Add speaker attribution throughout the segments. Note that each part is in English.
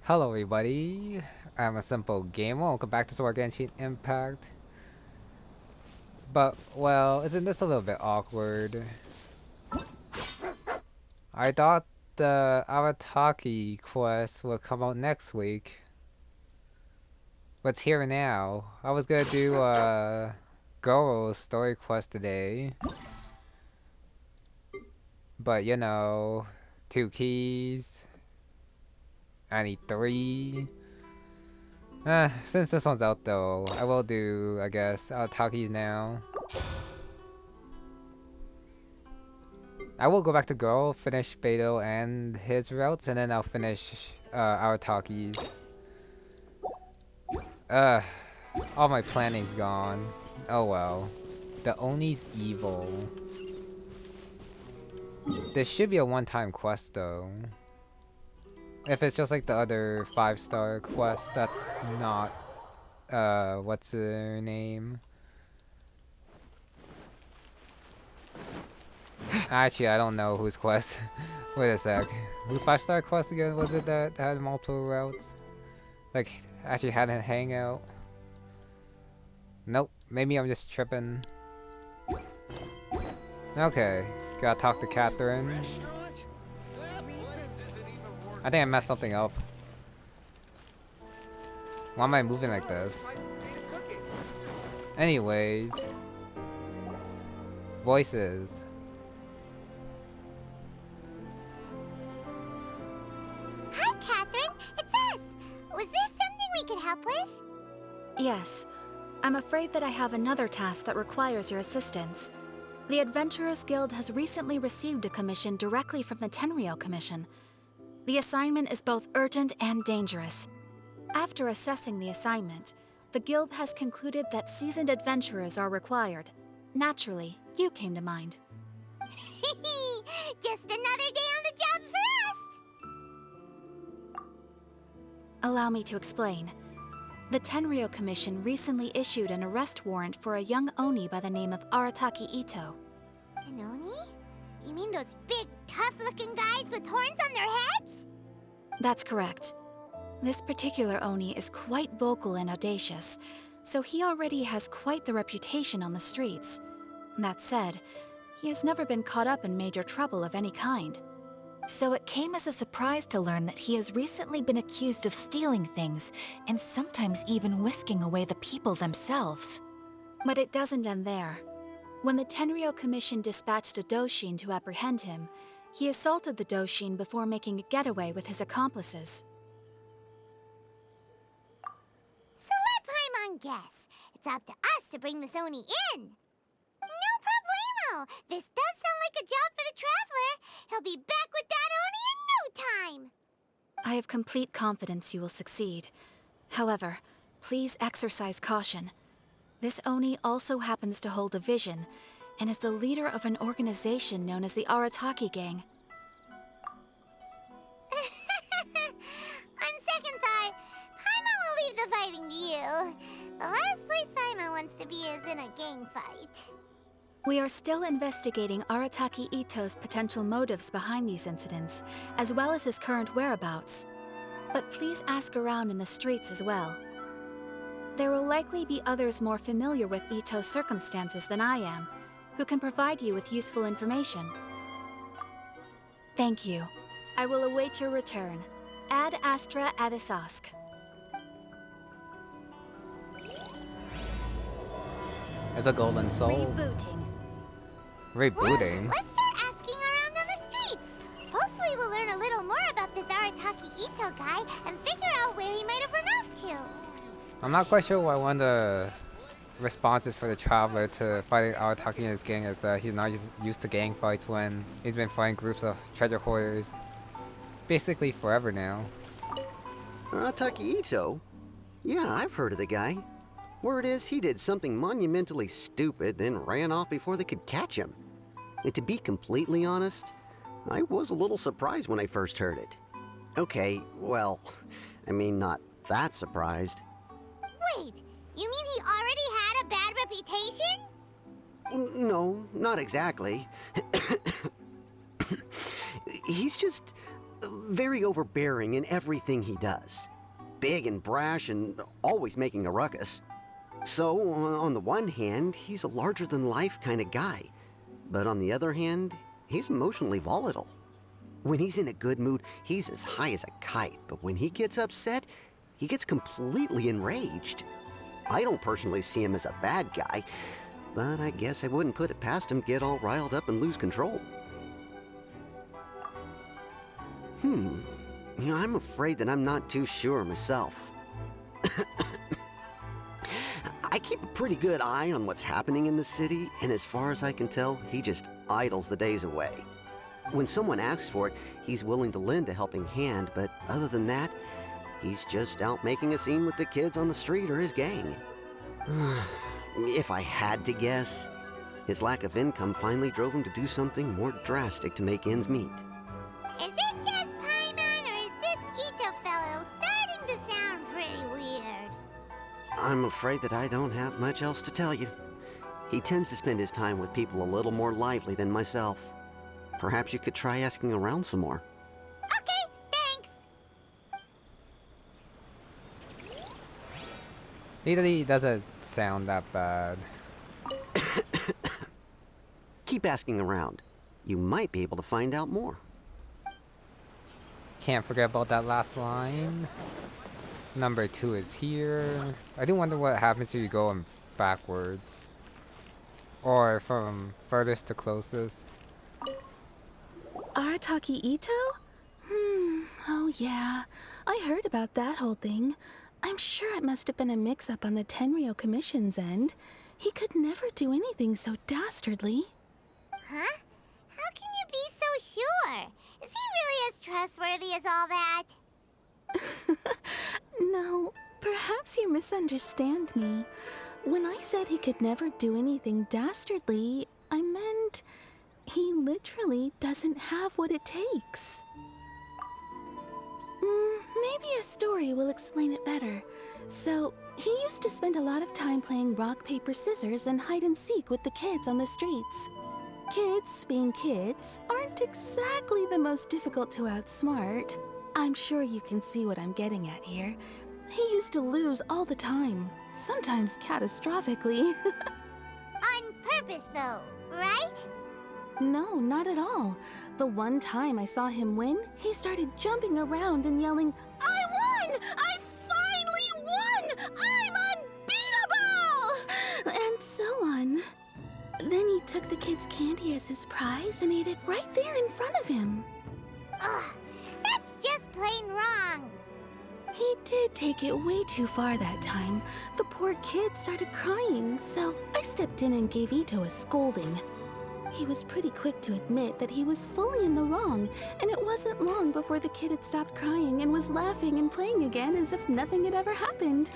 Speaker 1: Hello everybody, I'm a simple gamer. Welcome back to Sword Genshin Impact. But, well, isn't this a little bit awkward? I thought the Arataki quest would come out next week. But it's here now. I was gonna do Goro's story quest today. But, you know, 2 keys. I need 3. Since this one's out though, I will do, I guess, Arataki's now. I will go back to Goro, finish Beto and his routes, and then I'll finish Arataki's. Uh, all my planning's gone. Oh well. The Oni's evil. This should be a one-time quest though. If it's just like the other 5-star quest, that's not, what's her name? Actually, I don't know whose quest. Wait a sec. Whose 5-star quest again was it that had multiple routes? Like, actually had a hangout? Nope. Maybe I'm just tripping. Okay. Gotta talk to Catherine. I think I messed something up. Why am I moving like this? Anyways. Voices.
Speaker 2: Hi, Catherine. It's us. Was there something we could help with?
Speaker 3: Yes. I'm afraid that I have another task that requires your assistance. The Adventurers Guild has recently received a commission directly from the Tenryou Commission. The assignment is both urgent and dangerous. After assessing the assignment, the Guild has concluded that seasoned adventurers are required. Naturally, you came to mind.
Speaker 2: Just another day on the job for us.
Speaker 3: Allow me to explain. The Tenryou Commission recently issued an arrest warrant for a young Oni by the name of Arataki Itto.
Speaker 2: An Oni? You mean those big, tough-looking guys with horns on their heads?
Speaker 3: That's correct. This particular Oni is quite vocal and audacious, so he already has quite the reputation on the streets. That said, he has never been caught up in major trouble of any kind. So it came as a surprise to learn that he has recently been accused of stealing things, and sometimes even whisking away the people themselves. But it doesn't end there. When the Tenryou Commission dispatched a Doshin to apprehend him, he assaulted the Doshin before making a getaway with his accomplices.
Speaker 2: So let Paimon guess. It's up to us to bring this Oni in. No problemo. This does sound like a job for the Traveler. He'll be back with that Oni in no time.
Speaker 3: I have complete confidence you will succeed. However, please exercise caution. This Oni also happens to hold a vision, and is the leader of an organization known as the Arataki Gang.
Speaker 2: On second thought, Paimon will leave the fighting to you. The last place Paimon wants to be is in a gang fight.
Speaker 3: We are still investigating Arataki Itto's potential motives behind these incidents, as well as his current whereabouts. But please ask around in the streets as well. There will likely be others more familiar with Itto's circumstances than I am, who can provide you with useful information. Thank you. I will await your return. Ad Astra Abyssosque.
Speaker 1: It's a golden soul. Rebooting?
Speaker 2: Let's start asking around on the streets. Hopefully we'll learn a little more about this Arataki Itto guy and figure out where he might have run off to.
Speaker 1: I'm not quite sure why one of the responses for the Traveler to fighting Arataki and his gang is that he's not just used to gang fights when he's been fighting groups of treasure hoarders basically forever now.
Speaker 4: Arataki Itto? Yeah, I've heard of the guy. Word is he did something monumentally stupid, then ran off before they could catch him. And to be completely honest, I was a little surprised when I first heard it. Okay, well, I mean, not that surprised.
Speaker 2: Wait, you mean he already had a bad reputation?
Speaker 4: No, not exactly. He's just very overbearing in everything he does. Big and brash and always making a ruckus. So, on the one hand, he's a larger-than-life kind of guy. But on the other hand, he's emotionally volatile. When he's in a good mood, he's as high as a kite. But when he gets upset, he gets completely enraged. I don't personally see him as a bad guy, but I guess I wouldn't put it past him to get all riled up and lose control. I'm afraid that I'm not too sure myself. I keep a pretty good eye on what's happening in the city, and as far as I can tell, he just idles the days away. When someone asks for it, he's willing to lend a helping hand, but other than that, he's just out making a scene with the kids on the street or his gang. If I had to guess, his lack of income finally drove him to do something more drastic to make ends meet.
Speaker 2: Is it just Paimon, or is this Itto fellow starting to sound pretty weird?
Speaker 4: I'm afraid that I don't have much else to tell you. He tends to spend his time with people a little more lively than myself. Perhaps you could try asking around some more.
Speaker 2: Okay, thanks.
Speaker 1: He really doesn't sound that bad.
Speaker 4: Keep asking around. You might be able to find out more.
Speaker 1: Can't forget about that last line. Number 2 is here. I do wonder what happens if you go backwards. Or from furthest to closest.
Speaker 3: Arataki Itto? Oh yeah. I heard about that whole thing. I'm sure it must have been a mix-up on the Tenryou Commission's end. He could never do anything so dastardly.
Speaker 2: Huh? How can you be so sure? Is he really as trustworthy as all that?
Speaker 3: No, perhaps you misunderstand me. When I said he could never do anything dastardly, I meant he literally doesn't have what it takes. Maybe a story will explain it better. So, he used to spend a lot of time playing rock, paper, scissors and hide and seek with the kids on the streets. Kids, being kids, aren't exactly the most difficult to outsmart. I'm sure you can see what I'm getting at here. He used to lose all the time, sometimes catastrophically.
Speaker 2: On purpose, though, right?
Speaker 3: No, not at all. The one time I saw him win, he started jumping around and yelling, "I won! I finally won! I'm unbeatable!" And so on. Then he took the kid's candy as his prize and ate it right there in front of him.
Speaker 2: Ugh, that's just plain wrong.
Speaker 3: He did take it way too far that time. The poor kid started crying, so I stepped in and gave Itto a scolding. He was pretty quick to admit that he was fully in the wrong, and it wasn't long before the kid had stopped crying and was laughing and playing again as if nothing had ever happened.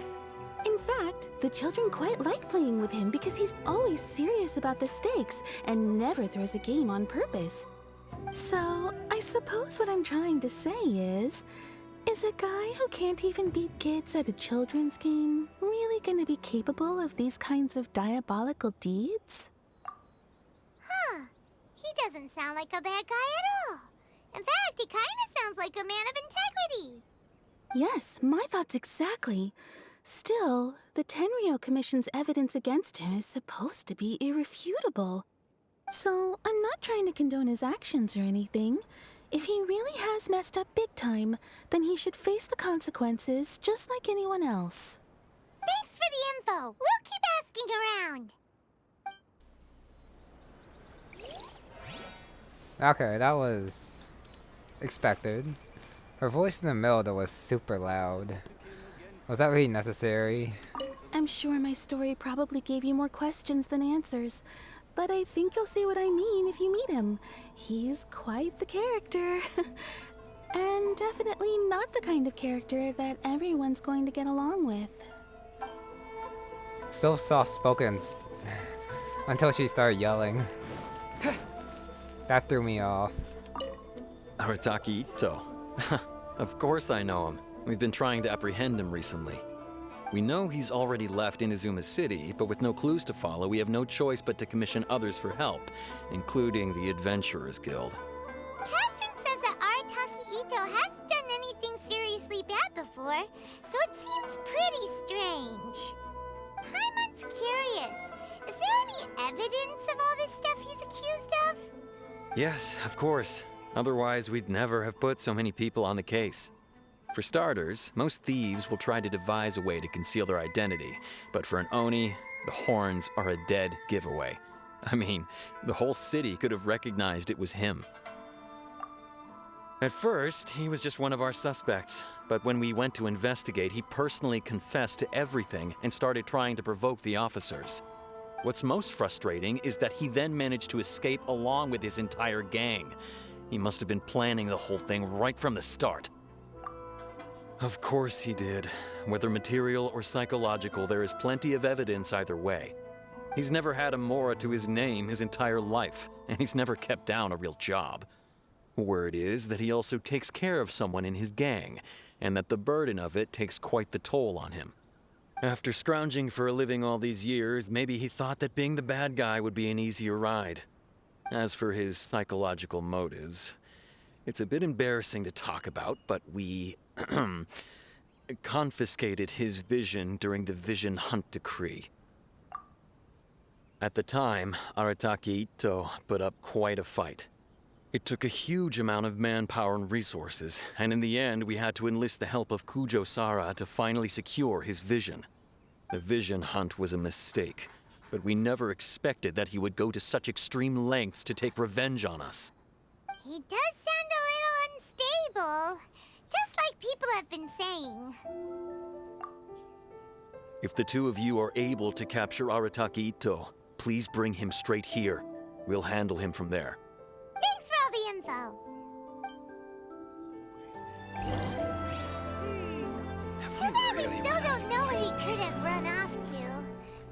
Speaker 3: In fact, the children quite like playing with him because he's always serious about the stakes and never throws a game on purpose. So, I suppose what I'm trying to say is a guy who can't even beat kids at a children's game really gonna be capable of these kinds of diabolical deeds?
Speaker 2: Huh. He doesn't sound like a bad guy at all. In fact, he kind of sounds like a man of integrity.
Speaker 3: Yes, my thoughts exactly. Still, the Tenryou Commission's evidence against him is supposed to be irrefutable. So, I'm not trying to condone his actions or anything. If he really has messed up big time, then he should face the consequences just like anyone else.
Speaker 2: Thanks for the info. We'll keep asking around.
Speaker 1: Okay, that was expected. Her voice in the middle though was super loud. Was that really necessary?
Speaker 3: I'm sure my story probably gave you more questions than answers, but I think you'll see what I mean if you meet him. He's quite the character. And definitely not the kind of character that everyone's going to get along with.
Speaker 1: So soft-spoken until she started yelling. That threw me off.
Speaker 5: Arataki Itto. Of course I know him. We've been trying to apprehend him recently. We know he's already left Inazuma City, but with no clues to follow, we have no choice but to commission others for help, including the Adventurers Guild.
Speaker 2: Catherine says that Arataki Itto before, so it seems pretty strange. Paimon's curious. Is there any evidence of all this stuff he's accused of?
Speaker 5: Yes, of course. Otherwise, we'd never have put so many people on the case. For starters, most thieves will try to devise a way to conceal their identity, but for an Oni, the horns are a dead giveaway. I mean, the whole city could have recognized it was him. At first, he was just one of our suspects, but when we went to investigate, he personally confessed to everything and started trying to provoke the officers. What's most frustrating is that he then managed to escape along with his entire gang. He must have been planning the whole thing right from the start. Of course he did. Whether material or psychological, there is plenty of evidence either way. He's never had a Mora to his name his entire life, and he's never kept down a real job. Word is that he also takes care of someone in his gang, and that the burden of it takes quite the toll on him. After scrounging for a living all these years, maybe he thought that being the bad guy would be an easier ride. As for his psychological motives, it's a bit embarrassing to talk about, but we confiscated his vision during the Vision Hunt Decree. At the time, Arataki Itto put up quite a fight. It took a huge amount of manpower and resources, and in the end we had to enlist the help of Kujo-Sara to finally secure his vision. The Vision Hunt was a mistake, but we never expected that he would go to such extreme lengths to take revenge on us.
Speaker 2: He does sound a little unstable, just like people have been saying.
Speaker 5: If the two of you are able to capture Arataki Itto, please bring him straight here. We'll handle him from there.
Speaker 2: Thanks for all the info. Too bad we still don't know where he could have run off to.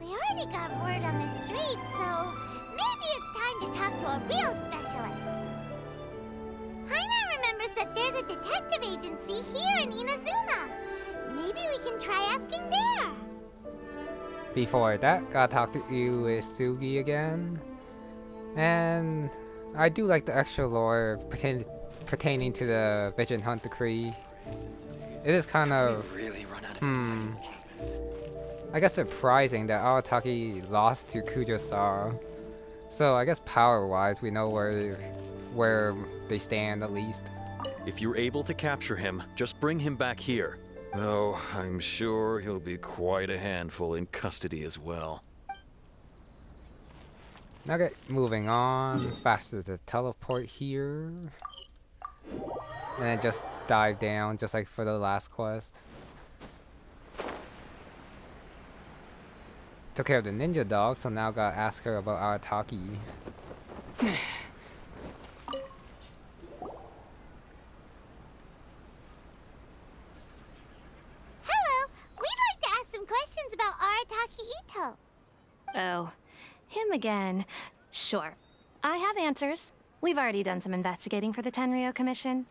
Speaker 2: We already got word on the street, so maybe it's time to talk to a real specialist. Paimon remembers that there's a detective agency here in Inazuma. Maybe we can try asking there.
Speaker 1: Before that, gotta talk to Uesugi again. And I do like the extra lore pertaining to the Vision Hunt Decree. It is kind of, I guess surprising that Arataki lost to Kujo-Sara. So I guess power-wise, we know where they stand at least.
Speaker 5: If you're able to capture him, just bring him back here. Though I'm sure he'll be quite a handful in custody as well.
Speaker 1: Okay, moving on. Faster to teleport here. And then just dive down, just like for the last quest. Took care of the ninja dog, so now gotta ask her about Arataki.
Speaker 2: Hello, we'd like to ask some questions about Arataki Itto.
Speaker 3: Oh, him again. Sure. I have answers. We've already done some investigating for the Tenryou Commission.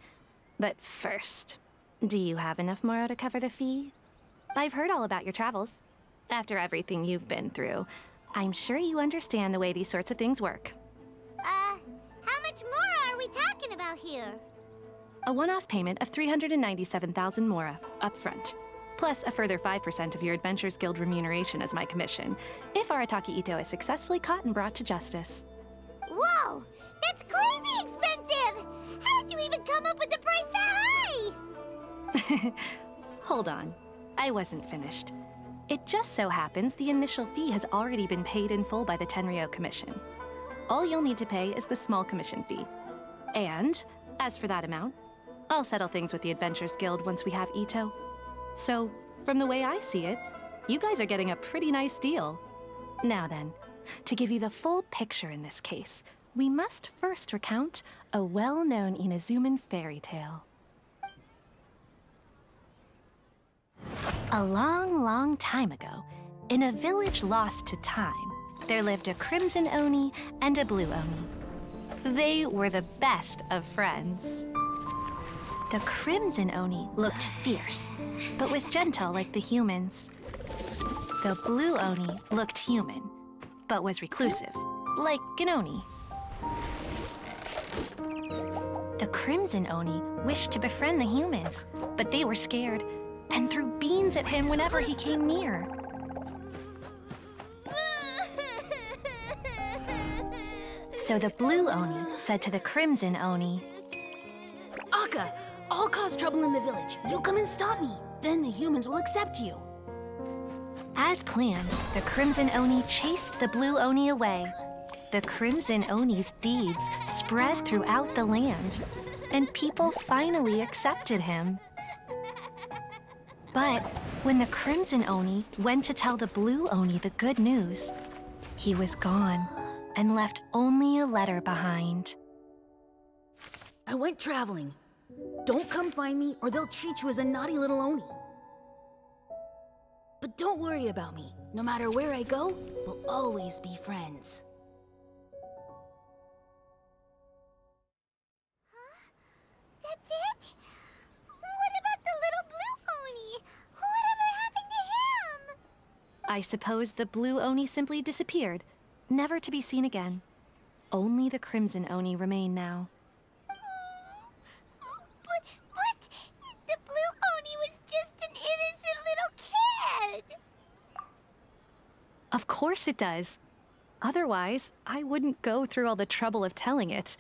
Speaker 3: But first, do you have enough Moro to cover the fee? I've heard all about your travels. After everything you've been through, I'm sure you understand the way these sorts of things work.
Speaker 2: How much more are we talking about here?
Speaker 3: A one-off payment of 397,000 Mora, up front. Plus a further 5% of your Adventures Guild remuneration as my commission, if Arataki Itto is successfully caught and brought to justice.
Speaker 2: Whoa! That's crazy expensive! How did you even come up with the price that high?
Speaker 3: Hold on. I wasn't finished. It just so happens the initial fee has already been paid in full by the Tenryou Commission. All you'll need to pay is the small commission fee. And, as for that amount, I'll settle things with the Adventures Guild once we have Itto. So, from the way I see it, you guys are getting a pretty nice deal. Now then, to give you the full picture in this case, we must first recount a well-known Inazuman fairy tale. A long, long time ago, in a village lost to time, there lived a Crimson Oni and a Blue Oni. They were the best of friends. The Crimson Oni looked fierce, but was gentle like the humans. The Blue Oni looked human, but was reclusive, like an Oni. The Crimson Oni wished to befriend the humans, but they were scared, and threw beans at him whenever he came near. So the Blue Oni said to the Crimson Oni,
Speaker 6: Akka, I'll cause trouble in the village. You come and stop me. Then the humans will accept you.
Speaker 3: as planned, the Crimson Oni chased the Blue Oni away. The Crimson Oni's deeds spread throughout the land, and people finally accepted him. But when the Crimson Oni went to tell the Blue Oni the good news, he was gone and left only a letter behind.
Speaker 6: I went traveling. Don't come find me or they'll treat you as a naughty little Oni. But don't worry about me. No matter where I go, we'll always be friends.
Speaker 2: That's it? What about the little Blue Oni? Whatever happened to him?
Speaker 3: I suppose the Blue Oni simply disappeared, never to be seen again. Only the Crimson Oni remain now.
Speaker 2: But the Blue Oni was just an innocent little kid.
Speaker 3: Of course it does. Otherwise, I wouldn't go through all the trouble of telling it.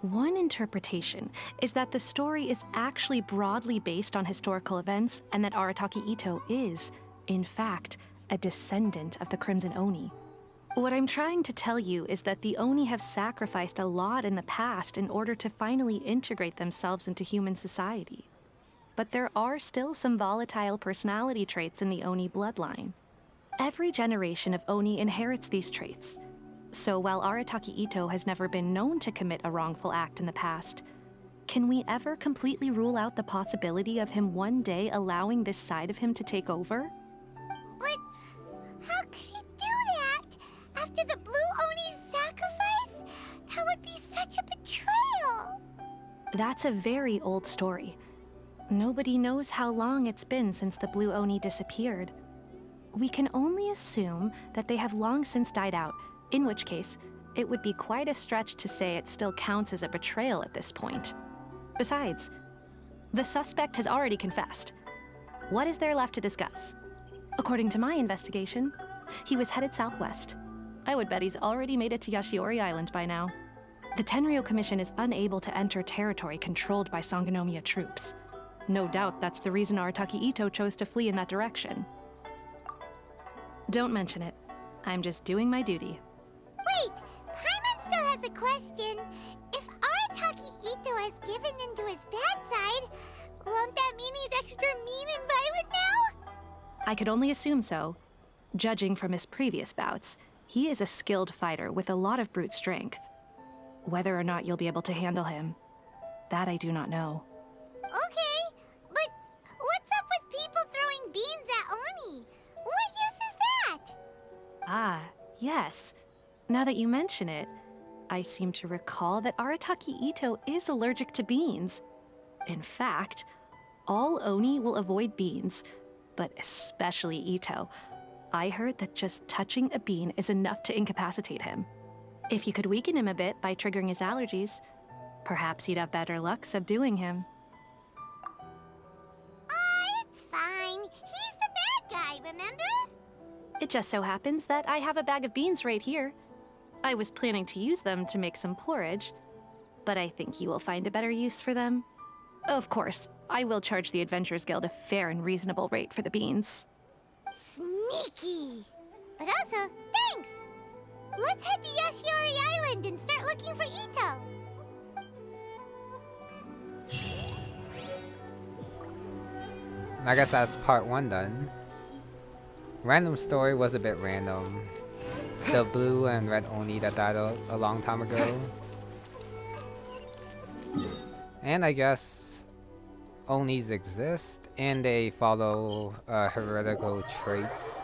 Speaker 3: One interpretation is that the story is actually broadly based on historical events and that Arataki Itto is, in fact, a descendant of the Crimson Oni. What I'm trying to tell you is that the Oni have sacrificed a lot in the past in order to finally integrate themselves into human society. But there are still some volatile personality traits in the Oni bloodline. Every generation of Oni inherits these traits. So while Arataki Itto has never been known to commit a wrongful act in the past, can we ever completely rule out the possibility of him one day allowing this side of him to take over?
Speaker 2: But how could he do that? After the Blue Oni's sacrifice? That would be such a betrayal.
Speaker 3: That's a very old story. Nobody knows how long it's been since the Blue Oni disappeared. We can only assume that they have long since died out, in which case, it would be quite a stretch to say it still counts as a betrayal at this point. Besides, the suspect has already confessed. What is there left to discuss? According to my investigation, he was headed southwest. I would bet he's already made it to Yashiori Island by now. The Tenryou Commission is unable to enter territory controlled by Sangonomiya troops. No doubt that's the reason Arataki Itto chose to flee in that direction. Don't mention it. I'm just doing my duty.
Speaker 2: Wait, Paimon still has a question. If Arataki Itto has given into his bad side, won't that mean he's extra mean and violent now?
Speaker 3: I could only assume so. Judging from his previous bouts, he is a skilled fighter with a lot of brute strength. Whether or not you'll be able to handle him, that I do not know.
Speaker 2: Okay, but what's up with people throwing beans at Oni? What use is that?
Speaker 3: Ah, yes. Now that you mention it, I seem to recall that Arataki Itto is allergic to beans. In fact, all Oni will avoid beans, but especially Itto. I heard that just touching a bean is enough to incapacitate him. If you could weaken him a bit by triggering his allergies, perhaps you'd have better luck subduing him.
Speaker 2: It's fine. He's the bad guy, remember?
Speaker 3: It just so happens that I have a bag of beans right here. I was planning to use them to make some porridge, but I think you will find a better use for them. Of course, I will charge the Adventurers Guild a fair and reasonable rate for the beans.
Speaker 2: Sneaky. But also, thanks. Let's head to Yashiori Island and start looking for Itto.
Speaker 1: I guess that's part 1 done. Random story was a bit random. The blue and red Oni that died a long time ago. And I guess Onis exist and they follow heretical traits.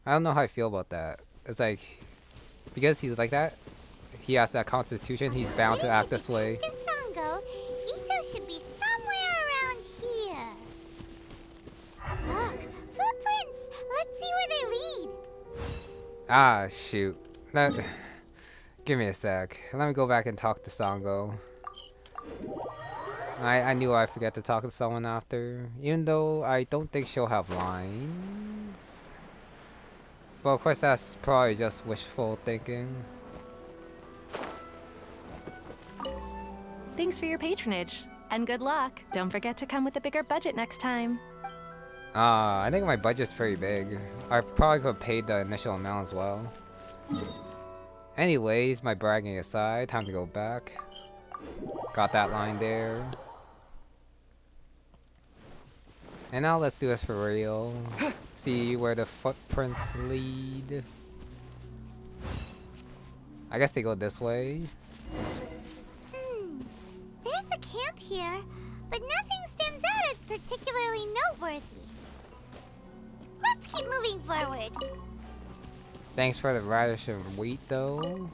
Speaker 1: I don't know how I feel about that. It's like, because he's like that, he has that constitution, he's bound to act this way.
Speaker 2: To Sango, Itto should be somewhere around here. Look, footprints. Let's see where they lead.
Speaker 1: Ah, shoot. Give me a sec. Let me go back and talk to Sango. I knew I'd forget to talk to someone after, even though I don't think she'll have lines. But of course that's probably just wishful thinking.
Speaker 7: Thanks for your patronage, and good luck. Don't forget to come with a bigger budget next time.
Speaker 1: I think my budget's pretty big. I probably could have paid the initial amount as well. Anyways, my bragging aside, time to go back. Got that line there. And now let's do this for real. See where the footprints lead. I guess they go this way.
Speaker 2: There's a camp here, but nothing stands out as particularly noteworthy. Let's keep moving forward.
Speaker 1: Thanks for the radish and wheat though.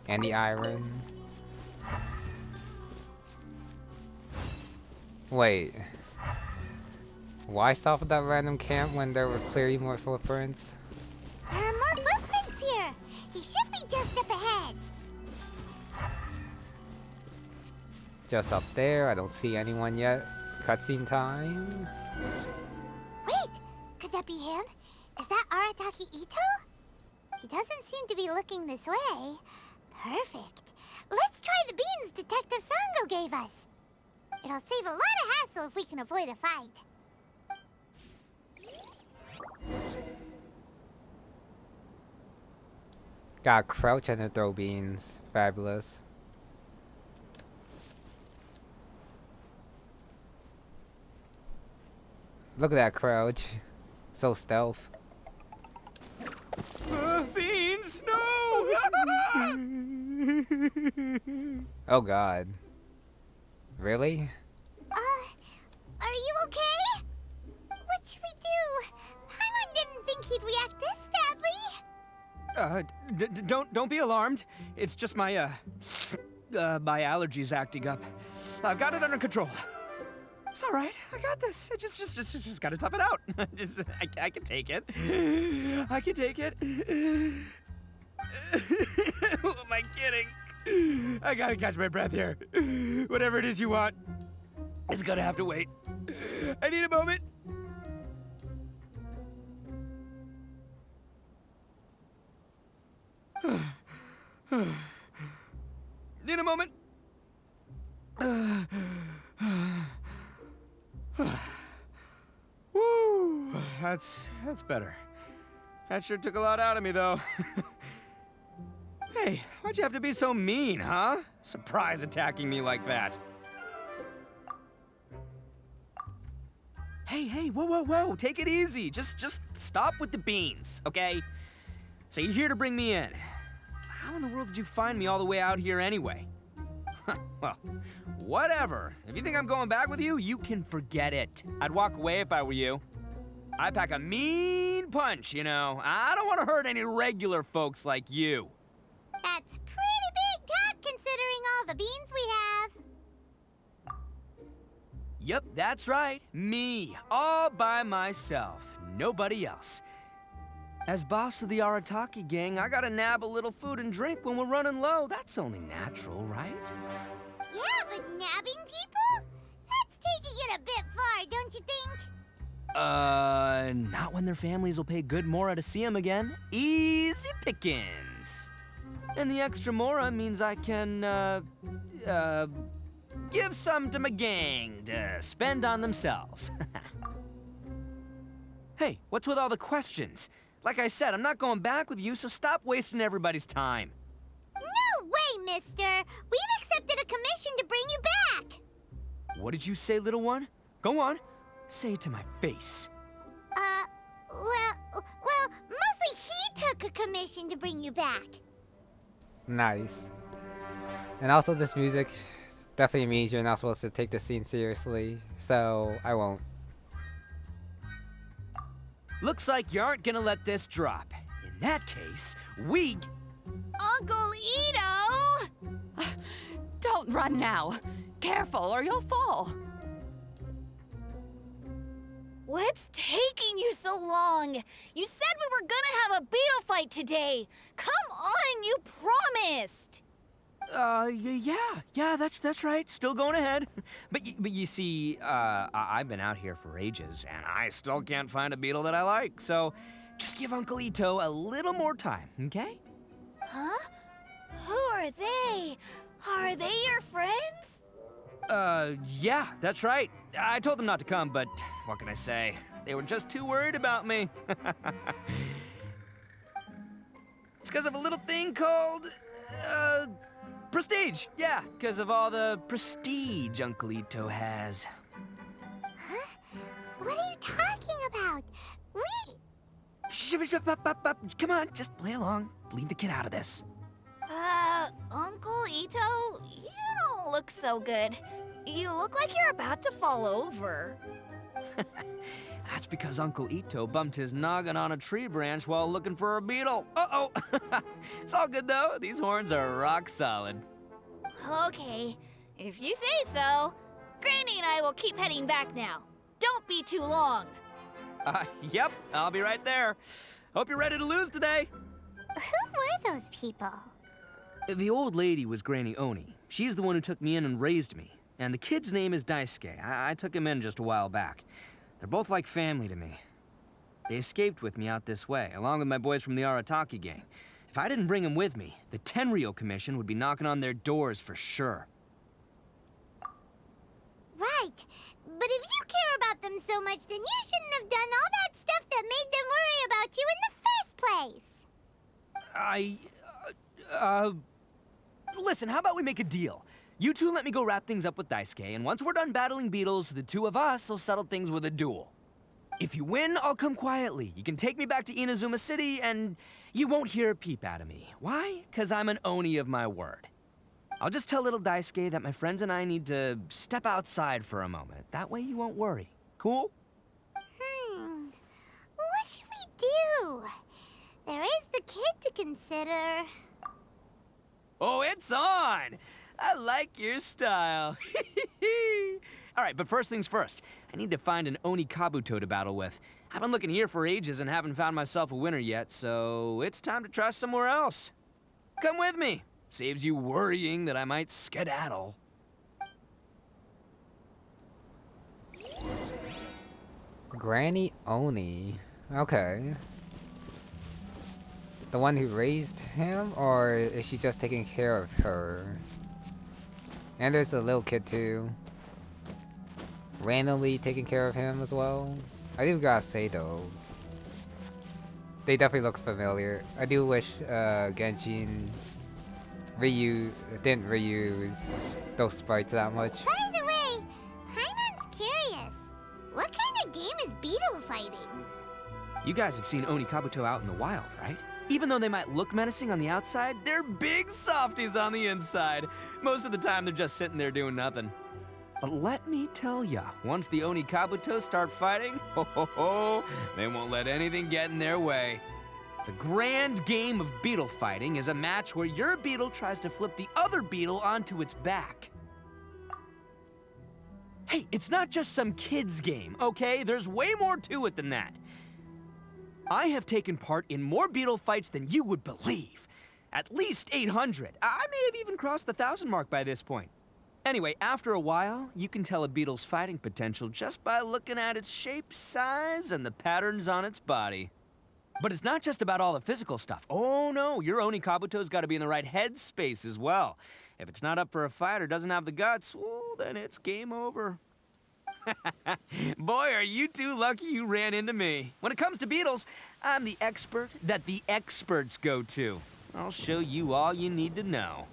Speaker 1: And the iron. Wait. Why stop at that random camp when there were clearly more footprints?
Speaker 2: There are more footprints here. He should be just up ahead.
Speaker 1: Just up there, I don't see anyone yet. Cutscene time.
Speaker 2: Wait, could that be him? Is that Arataki Itto? He doesn't seem to be looking this way. Perfect. Let's try the beans Detective Sango gave us. It'll save a lot of hassle if we can avoid a fight.
Speaker 1: Got crouch and then throw beans. Fabulous. Look at that crouch. So stealth.
Speaker 8: Beans, no!
Speaker 1: Oh god. Really?
Speaker 2: Are you okay? What should we do? Paimon didn't think he'd react this badly.
Speaker 8: Don't be alarmed. It's just my my allergies acting up. I've got it under control. It's all right. I got this. I just gotta tough it out. I can take it. I can take it. Who am I kidding? I gotta catch my breath here. Whatever it is you want, it's gonna have to wait. I need a moment. Need a moment. Woo, that's better. That sure took a lot out of me, though. Hey, why'd you have to be so mean, huh? Surprise attacking me like that. Hey, whoa, take it easy. Just stop with the beans, okay? So you're here to bring me in. How in the world did you find me all the way out here anyway? Well, whatever. If you think I'm going back with you, you can forget it. I'd walk away if I were you. I pack a mean punch, you know. I don't want to hurt any regular folks like you.
Speaker 2: That's pretty big talk considering all the beans we have.
Speaker 8: Yep, that's right. Me, all by myself. Nobody else. As boss of the Arataki gang, I gotta nab a little food and drink when we're running low. That's only natural, right?
Speaker 2: Yeah, but nabbing people? That's taking it a bit far, don't you think?
Speaker 8: Not when their families will pay good mora to see them again. Easy pickings. And the extra mora means I can, give some to my gang to spend on themselves. Hey, what's with all the questions? Like I said, I'm not going back with you, so stop wasting everybody's time.
Speaker 2: No way, mister! We've accepted a commission to bring you back!
Speaker 8: What did you say, little one? Go on. Say it to my face.
Speaker 2: Well, mostly he took a commission to bring you back.
Speaker 1: Nice. And also this music definitely means you're not supposed to take the scene seriously, so I won't.
Speaker 8: Looks like you aren't gonna let this drop. In that case, we...
Speaker 6: Uncle Itto!
Speaker 3: Don't run now. Careful or you'll fall.
Speaker 6: What's taking you so long? You said we were gonna have a beetle fight today. Come on, you promised.
Speaker 8: Yeah, that's right. Still going ahead. But you see, I've been out here for ages, and I still can't find a beetle that I like. So, just give Uncle Itto a little more time, okay?
Speaker 2: Huh? Who are they? Are they your friends?
Speaker 8: Yeah, that's right. I told them not to come, but what can I say? They were just too worried about me. It's because of a little thing called, prestige. Yeah, because of all the prestige Uncle Itto has.
Speaker 2: Huh? What are you talking about?
Speaker 8: Come on, just play along. Leave the kid out of this.
Speaker 2: Uncle Itto, you don't look so good. You look like you're about to fall over.
Speaker 8: That's because Uncle Itto bumped his noggin on a tree branch while looking for a beetle. Uh-oh. It's all good, though. These horns are rock solid.
Speaker 2: Okay, if you say so. Granny and I will keep heading back now. Don't be too long.
Speaker 8: Yep, I'll be right there. Hope you're ready to lose today.
Speaker 2: Who were those people?
Speaker 8: The old lady was Granny Oni. She's the one who took me in and raised me. And the kid's name is Daisuke. I took him in just a while back. They're both like family to me. They escaped with me out this way, along with my boys from the Arataki gang. If I didn't bring them with me, the Tenryou Commission would be knocking on their doors for sure.
Speaker 2: Right. But if you care about them so much, then you shouldn't have done all that stuff that made them worry about you in the first place.
Speaker 8: Listen, how about we make a deal? You two let me go wrap things up with Daisuke, and once we're done battling beetles, the two of us will settle things with a duel. If you win, I'll come quietly. You can take me back to Inazuma City, and you won't hear a peep out of me. Why? 'Cause I'm an Oni of my word. I'll just tell little Daisuke that my friends and I need to step outside for a moment. That way you won't worry. Cool?
Speaker 2: What should we do? There is the kid to consider.
Speaker 8: Oh, it's on! I like your style. All right, but first things first. I need to find an Oni Kabuto to battle with. I've been looking here for ages and haven't found myself a winner yet, so it's time to try somewhere else. Come with me. Saves you worrying that I might skedaddle.
Speaker 1: Granny Oni. Okay. The one who raised him, or is she just taking care of her? And there's a little kid too. Randomly taking care of him as well. I do gotta say though, they definitely look familiar. I do wish Genshin didn't reuse those sprites that much.
Speaker 2: By the way, Paimon's curious. What kind of game is beetle fighting?
Speaker 8: You guys have seen Oni Kabuto out in the wild, right? Even though they might look menacing on the outside, they're big softies on the inside. Most of the time, they're just sitting there doing nothing. But let me tell ya, once the Oni Kabuto start fighting, they won't let anything get in their way. The grand game of beetle fighting is a match where your beetle tries to flip the other beetle onto its back. Hey, it's not just some kid's game, okay? There's way more to it than that. I have taken part in more beetle fights than you would believe. At least 800. I may have even crossed the 1,000 mark by this point. Anyway, after a while, you can tell a beetle's fighting potential just by looking at its shape, size, and the patterns on its body. But it's not just about all the physical stuff. Oh no, your Oni Kabuto's got to be in the right headspace as well. If it's not up for a fight or doesn't have the guts, well, then it's game over. Boy, are you two lucky you ran into me. When it comes to beetles, I'm the expert that the experts go to. I'll show you all you need to know.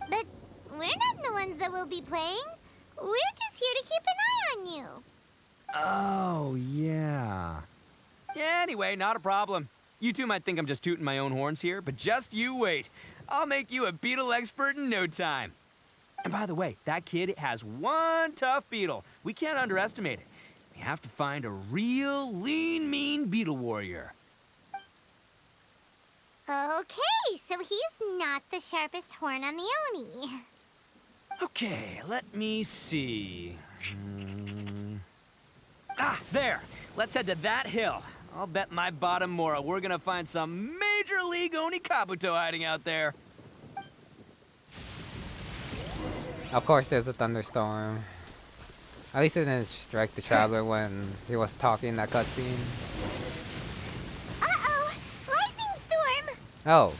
Speaker 2: But we're not the ones that will be playing. We're just here to keep an eye on you.
Speaker 8: Oh, yeah. Yeah, anyway, not a problem. You two might think I'm just tooting my own horns here, but just you wait. I'll make you a beetle expert in no time. And by the way, that kid has one tough beetle. We can't underestimate it. We have to find a real lean, mean beetle warrior.
Speaker 2: Okay, so he's not the sharpest horn on the Oni.
Speaker 8: Okay, let me see. There. Let's head to that hill. I'll bet my bottom moral we're gonna find some major league Oni Kabuto hiding out there.
Speaker 1: Of course, there's a thunderstorm. At least it didn't strike the traveler when he was talking in that cutscene.
Speaker 2: Uh-oh! Lightning storm!
Speaker 1: Oh,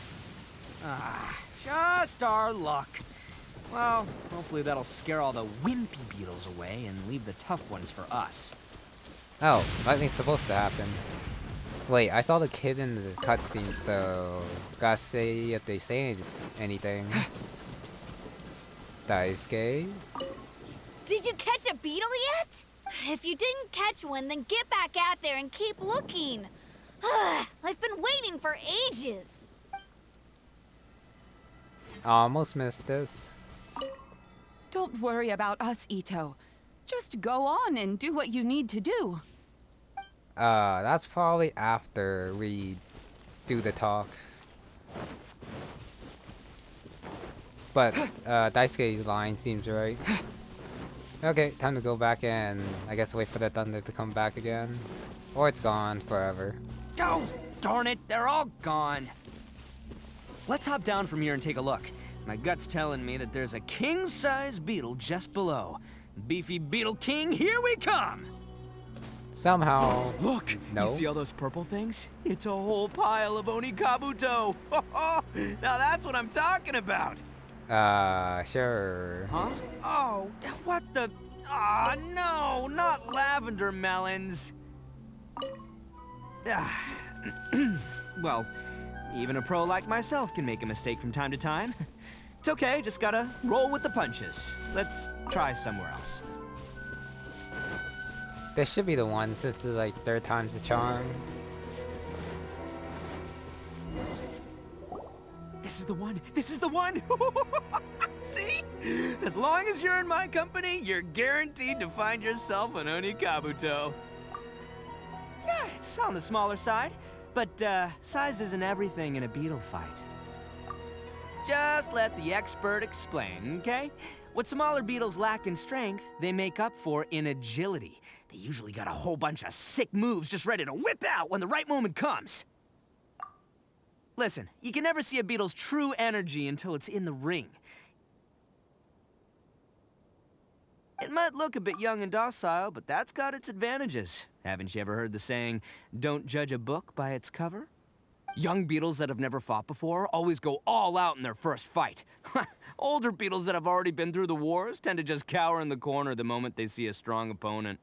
Speaker 8: Just our luck. Well, hopefully that'll scare all the wimpy beetles away and leave the tough ones for us.
Speaker 1: oh, lightning's supposed to happen. Wait, I saw the kid in the cutscene, so gotta see if they say anything. Daisuke?
Speaker 9: Did you catch a beetle yet? If you didn't catch one, then get back out there and keep looking. I've been waiting for ages.
Speaker 1: Almost missed this.
Speaker 10: Don't worry about us, Itto. Just go on and do what you need to do.
Speaker 1: That's probably after we do the talk. But, Daisuke's line seems right. Okay, time to go back and I guess wait for the thunder to come back again. Or it's gone forever.
Speaker 8: Oh, darn it, they're all gone. Let's hop down from here and take a look. My gut's telling me that there's a king-size beetle just below. Beefy Beetle King, here we come!
Speaker 1: Somehow.
Speaker 8: Look,
Speaker 1: No.
Speaker 8: you see all those purple things? It's a whole pile of Onikabuto. Now that's what I'm talking about.
Speaker 1: Sure.
Speaker 8: Huh? Oh, what the? Ah, no, not lavender melons. Well, even a pro like myself can make a mistake from time to time. It's okay, just gotta roll with the punches. Let's try somewhere else.
Speaker 1: This should be the one since it's like third time's the charm.
Speaker 8: This is the one! This is the one! See? As long as you're in my company, you're guaranteed to find yourself an Onikabuto. Yeah, it's on the smaller side, but size isn't everything in a beetle fight. Just let the expert explain, okay? What smaller beetles lack in strength, they make up for in agility. They usually got a whole bunch of sick moves just ready to whip out when the right moment comes. Listen, you can never see a beetle's true energy until it's in the ring. It might look a bit young and docile, but that's got its advantages. Haven't you ever heard the saying, don't judge a book by its cover? Young beetles that have never fought before always go all out in their first fight. Older beetles that have already been through the wars tend to just cower in the corner the moment they see a strong opponent.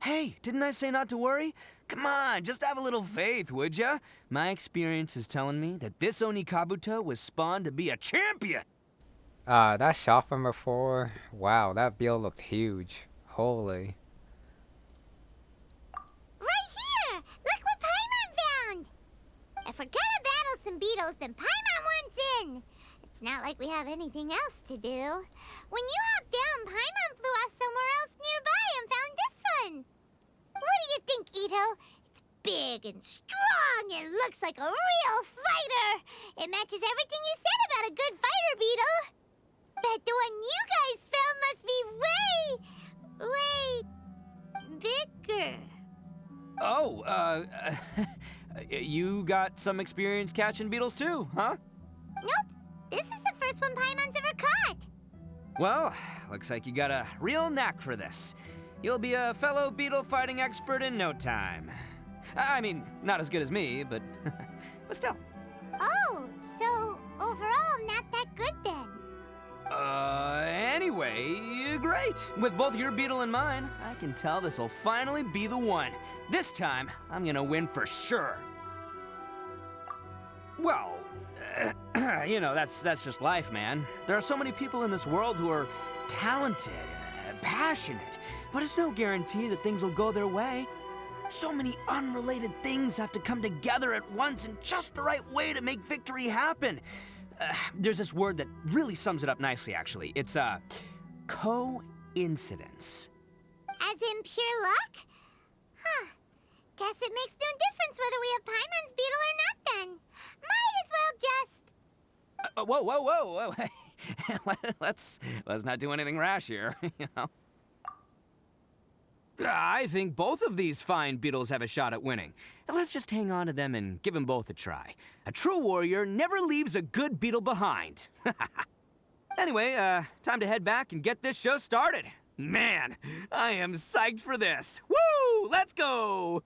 Speaker 8: Hey, didn't I say not to worry? Come on, just have a little faith, would ya? My experience is telling me that this Onikabuto was spawned to be a champion!
Speaker 1: That shot from before. Wow, that beetle looked huge. Holy.
Speaker 2: Right here! Look what Paimon found! If we're gonna battle some beetles, then Paimon wants in! It's not like we have anything else to do. When you hopped down, Paimon flew off somewhere else nearby and found this one! What do you think, Itto? It's big and strong and looks like a real fighter! It matches everything you said about a good fighter beetle! Bet the one you guys found must be way bigger.
Speaker 8: Oh, you got some experience catching beetles too, huh?
Speaker 2: Nope. This is the first one Paimon's ever caught.
Speaker 8: Well, looks like you got a real knack for this. You'll be a fellow beetle fighting expert in no time. I mean, not as good as me, but still.
Speaker 2: Oh, so overall not that good then.
Speaker 8: Anyway, great. With both your beetle and mine, I can tell this'll finally be the one. This time, I'm gonna win for sure. Well, you know, that's just life, man. There are so many people in this world who are talented, passionate, but it's no guarantee that things will go their way. So many unrelated things have to come together at once in just the right way to make victory happen. There's this word that really sums it up nicely, actually. It's, coincidence.
Speaker 2: As in pure luck? Huh. Guess it makes no difference whether we have Paimon's beetle or not then. Might as well just...
Speaker 8: Whoa. let's not do anything rash here, you know. I think both of these fine beetles have a shot at winning. Let's just hang on to them and give them both a try. A true warrior never leaves a good beetle behind. Anyway, time to head back and get this show started. Man, I am psyched for this. Woo! Let's go!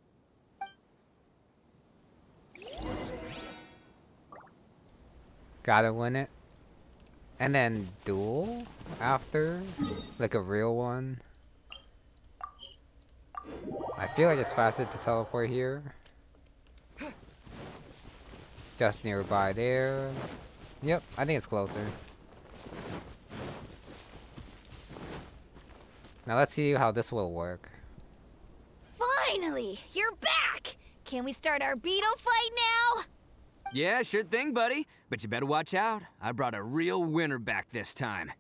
Speaker 1: Gotta win it. And then duel after? Like a real one? I feel like it's faster to teleport here. Just nearby there. Yep, I think it's closer. Now let's see how this will work.
Speaker 9: Finally, you're back! Can we start our beetle fight now?
Speaker 8: Yeah, sure thing, buddy. But you better watch out. I brought a real winner back this time.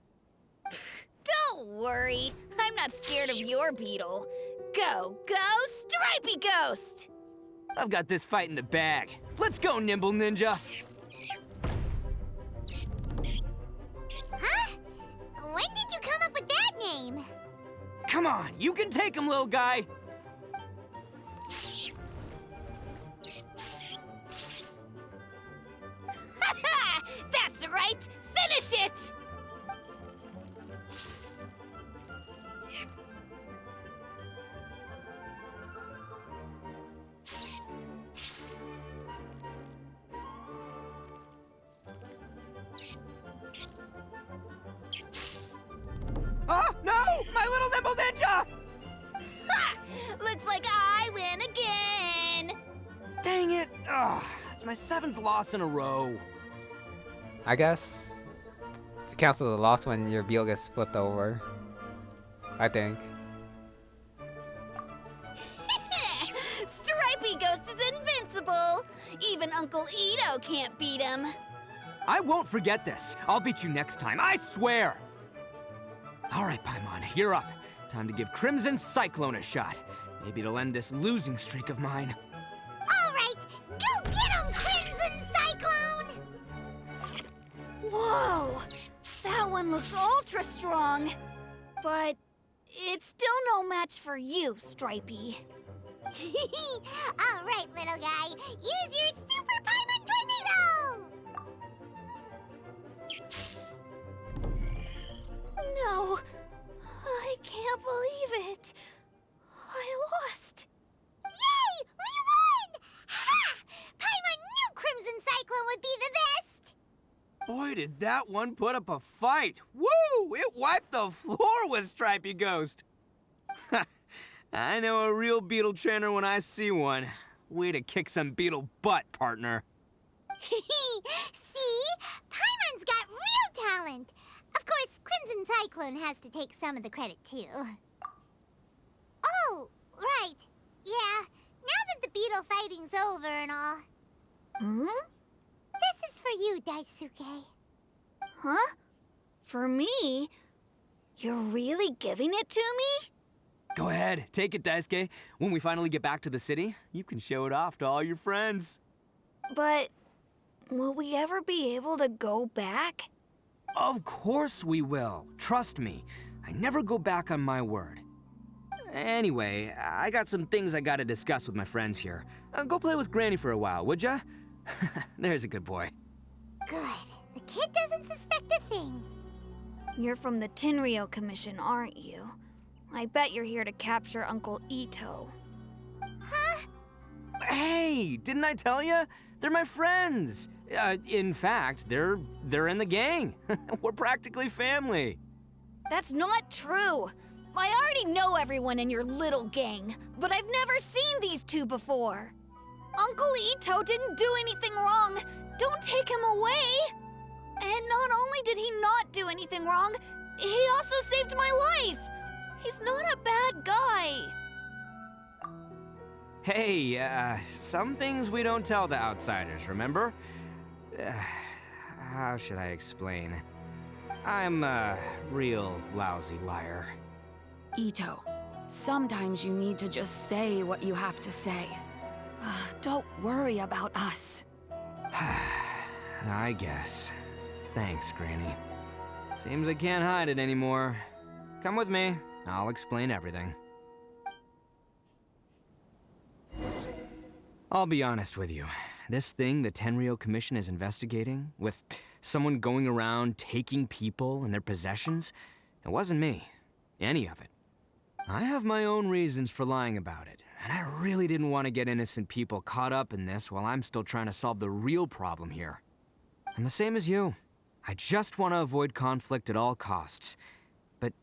Speaker 9: Don't worry, I'm not scared of your beetle. Go, go, Stripey Ghost!
Speaker 8: I've got this fight in the bag. Let's go, Nimble Ninja!
Speaker 2: Huh? When did you come up with that name?
Speaker 8: Come on, you can take him, little guy!
Speaker 9: That's right! Finish it!
Speaker 8: Oh, no! My little Nimble Ninja!
Speaker 9: Ha! Looks like I win again!
Speaker 8: Dang it! Ugh, it's my 7th loss in a row.
Speaker 1: I guess to cancel the loss when your beetle gets flipped over. I think.
Speaker 9: Stripey Ghost is invincible! Even Uncle Itto can't beat him.
Speaker 8: I won't forget this. I'll beat you next time, I swear! All right, Paimon, you're up. Time to give Crimson Cyclone a shot. Maybe it'll end this losing streak of mine.
Speaker 2: All right, go get him, Crimson Cyclone!
Speaker 9: Whoa! That one looks ultra strong. But it's still no match for you, Stripey.
Speaker 2: All right, little guy, use your Super Paimon Tornado!
Speaker 9: No, I can't believe it. I lost.
Speaker 2: Yay! We won! Ha! Paimon knew Crimson Cyclone would be the best!
Speaker 8: Boy, did that one put up a fight. Woo! It wiped the floor with Stripey Ghost. I know a real beetle trainer when I see one. Way to kick some beetle butt, partner.
Speaker 2: See? Paimon's got real talent. Of course, Crimson Cyclone has to take some of the credit, too. Oh, right. Yeah, now that the beetle fighting's over and all.
Speaker 9: Hmm?
Speaker 2: This is for you, Daisuke.
Speaker 9: Huh? For me? You're really giving it to me?
Speaker 8: Go ahead, take it, Daisuke. When we finally get back to the city, you can show it off to all your friends.
Speaker 9: But will we ever be able to go back?
Speaker 8: Of course we will. Trust me. I never go back on my word. Anyway, I got some things I gotta discuss with my friends here. Go play with Granny for a while, would ya? There's a good boy.
Speaker 2: Good. The kid doesn't suspect a thing.
Speaker 9: You're from the Tenryou Commission, aren't you? I bet you're here to capture Uncle Itto.
Speaker 2: Huh?
Speaker 8: Hey, didn't I tell ya? They're my friends. In fact, they're in the gang. We're practically family.
Speaker 9: That's not true. I already know everyone in your little gang, but I've never seen these two before. Uncle Itto didn't do anything wrong. Don't take him away. And not only did he not do anything wrong, he also saved my life. He's not a bad guy.
Speaker 8: Hey, some things we don't tell to outsiders, remember? How should I explain? I'm a real lousy liar.
Speaker 10: Itto, sometimes you need to just say what you have to say. Don't worry about us.
Speaker 8: I guess. Thanks, Granny. Seems I can't hide it anymore. Come with me. I'll explain everything. I'll be honest with you. this thing the Tenryou Commission is investigating, with someone going around taking people and their possessions, it wasn't me. Any of it. I have my own reasons for lying about it, and I really didn't want to get innocent people caught up in this while I'm still trying to solve the real problem here. I'm the same as you. I just want to avoid conflict at all costs. But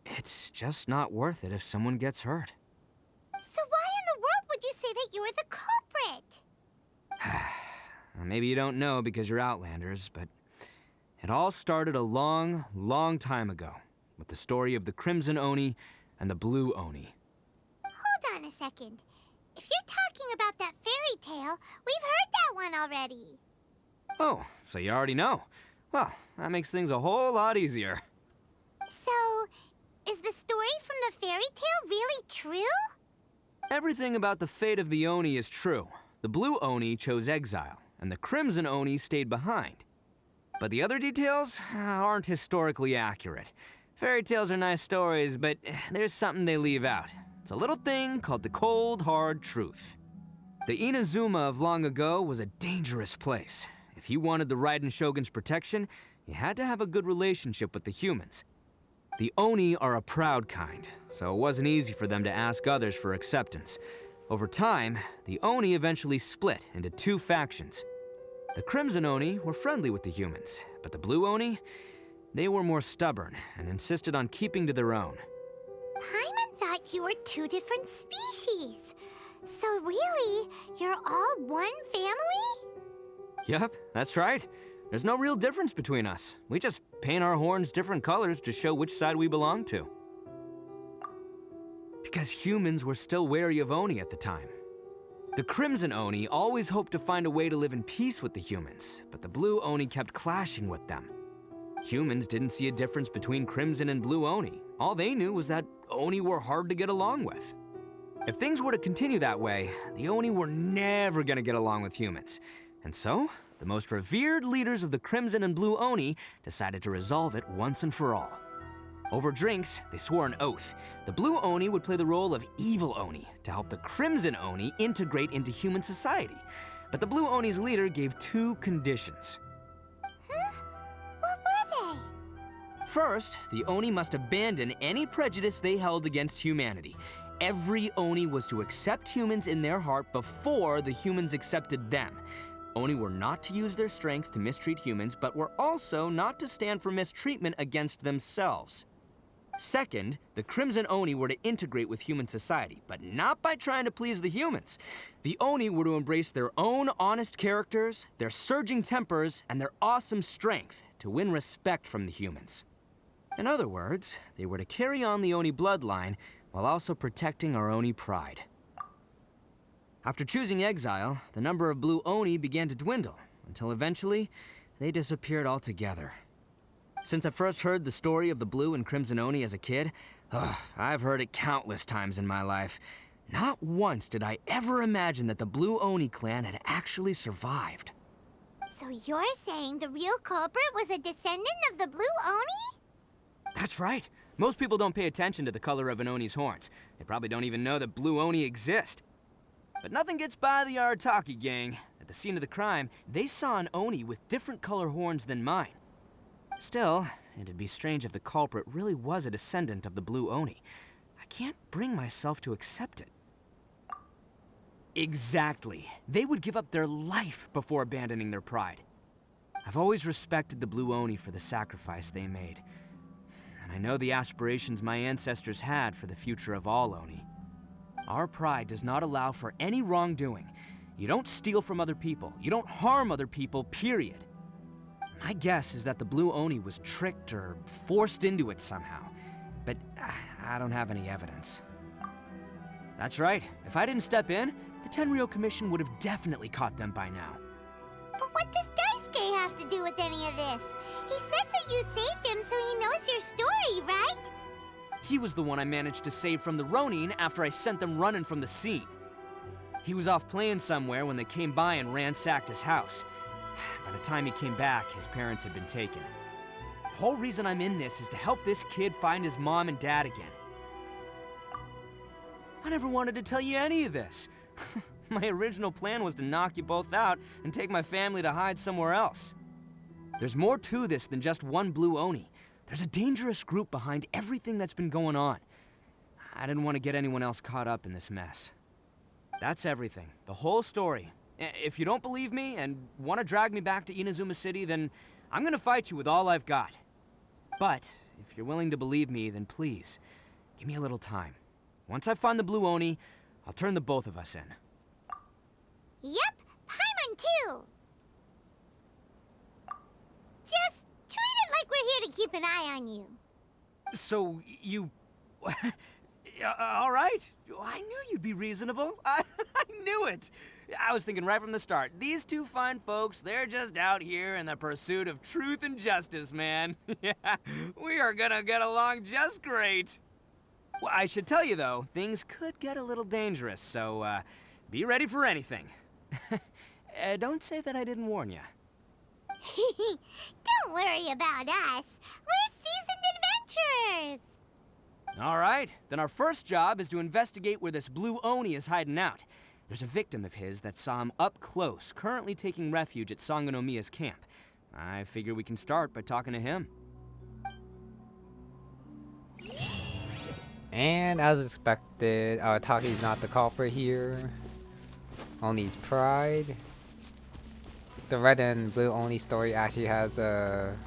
Speaker 8: it's just not worth it if someone gets hurt.
Speaker 2: So why in the world would you say that you were the culprit?
Speaker 8: Maybe you don't know because you're Outlanders, but it all started a long, long time ago with the story of the Crimson Oni and the Blue Oni.
Speaker 2: Hold on a second. If you're talking about that fairy tale, we've heard that one already.
Speaker 8: Oh, so you already know. Well, that makes things a whole lot easier.
Speaker 2: So, is the story from the fairy tale really true?
Speaker 8: Everything about the fate of the Oni is true. The Blue Oni chose exile, and the Crimson Oni stayed behind. But the other details aren't historically accurate. Fairy tales are nice stories, but there's something they leave out. It's a little thing called the cold, hard truth. The Inazuma of long ago was a dangerous place. If you wanted the Raiden Shogun's protection, you had to have a good relationship with the humans. The Oni are a proud kind, so it wasn't easy for them to ask others for acceptance. Over time, the Oni eventually split into two factions. The Crimson Oni were friendly with the humans, but the Blue Oni, they were more stubborn and insisted on keeping to their own.
Speaker 2: Paimon thought you were two different species. So really, you're all one family?
Speaker 8: Yep, that's right. There's no real difference between us. We just paint our horns different colors to show which side we belong to. Because humans were still wary of Oni at the time. The Crimson Oni always hoped to find a way to live in peace with the humans, but the Blue Oni kept clashing with them. Humans didn't see a difference between Crimson and Blue Oni. All they knew was that Oni were hard to get along with. If things were to continue that way, the Oni were never gonna get along with humans. And so, the most revered leaders of the Crimson and Blue Oni decided to resolve it once and for all. Over drinks, they swore an oath. The Blue Oni would play the role of evil Oni to help the Crimson Oni integrate into human society. But the Blue Oni's leader gave two conditions.
Speaker 2: What were they?
Speaker 8: First, the Oni must abandon any prejudice they held against humanity. Every Oni was to accept humans in their heart before the humans accepted them. Oni were not to use their strength to mistreat humans, but were also not to stand for mistreatment against themselves. Second, the Crimson Oni were to integrate with human society, but not by trying to please the humans. The Oni were to embrace their own honest characters, their surging tempers, and their awesome strength to win respect from the humans. In other words, they were to carry on the Oni bloodline while also protecting our Oni pride. After choosing exile, the number of Blue Oni began to dwindle, until eventually, they disappeared altogether. Since I first heard the story of the Blue and Crimson Oni as a kid, I've heard it countless times in my life. Not once did I ever imagine that the Blue Oni clan had actually survived.
Speaker 2: So you're saying the real culprit was a descendant of the Blue Oni?
Speaker 8: That's right. Most people don't pay attention to the color of an Oni's horns. They probably don't even know that Blue Oni exist. But nothing gets by the Arataki gang. At the scene of the crime, they saw an Oni with different color horns than mine. Still, it'd be strange if the culprit really was a descendant of the Blue Oni. I can't bring myself to accept it. Exactly. They would give up their life before abandoning their pride. I've always respected the Blue Oni for the sacrifice they made. And I know the aspirations my ancestors had for the future of all Oni. Our pride does not allow for any wrongdoing. You don't steal from other people. You don't harm other people, period. My guess is that the Blue Oni was tricked or forced into it somehow, but I don't have any evidence. That's right. If I didn't step in, the Tenryou Commission would have definitely caught them by now.
Speaker 2: But what does Daisuke have to do with any of this? He said that you saved him so he knows your story, right?
Speaker 8: He was the one I managed to save from the Ronin after I sent them running from the scene. He was off playing somewhere when they came by and ransacked his house. By the time he came back, his parents had been taken. The whole reason I'm in this is to help this kid find his mom and dad again. I never wanted to tell you any of this. My original plan was to knock you both out and take my family to hide somewhere else. There's more to this than just one blue Oni. There's a dangerous group behind everything that's been going on. I didn't want to get anyone else caught up in this mess. That's everything. The whole story. If you don't believe me and want to drag me back to Inazuma City, then I'm gonna fight you with all I've got. But if you're willing to believe me, then please, give me a little time. Once I find the blue Oni, I'll turn the both of us in.
Speaker 2: Yep, Paimon too. Just treat it like we're here to keep an eye on you.
Speaker 8: So, you... all right. I knew you'd be reasonable. I knew it. I was thinking right from the start, these two fine folks, they're just out here in the pursuit of truth and justice, man. Yeah, we are gonna get along just great. Well, I should tell you, though, things could get a little dangerous, so be ready for anything. Don't say that I didn't warn you.
Speaker 2: Don't worry about us. We're seasoned adventurers.
Speaker 8: All right, then our first job is to investigate where this blue Oni is hiding out. There's a victim of his that saw him up close, currently taking refuge at Sangonomiya's camp. I figure we can start by talking to him.
Speaker 1: And as expected, Arataki's not the culprit here. Oni's pride. The red and blue Oni story actually has a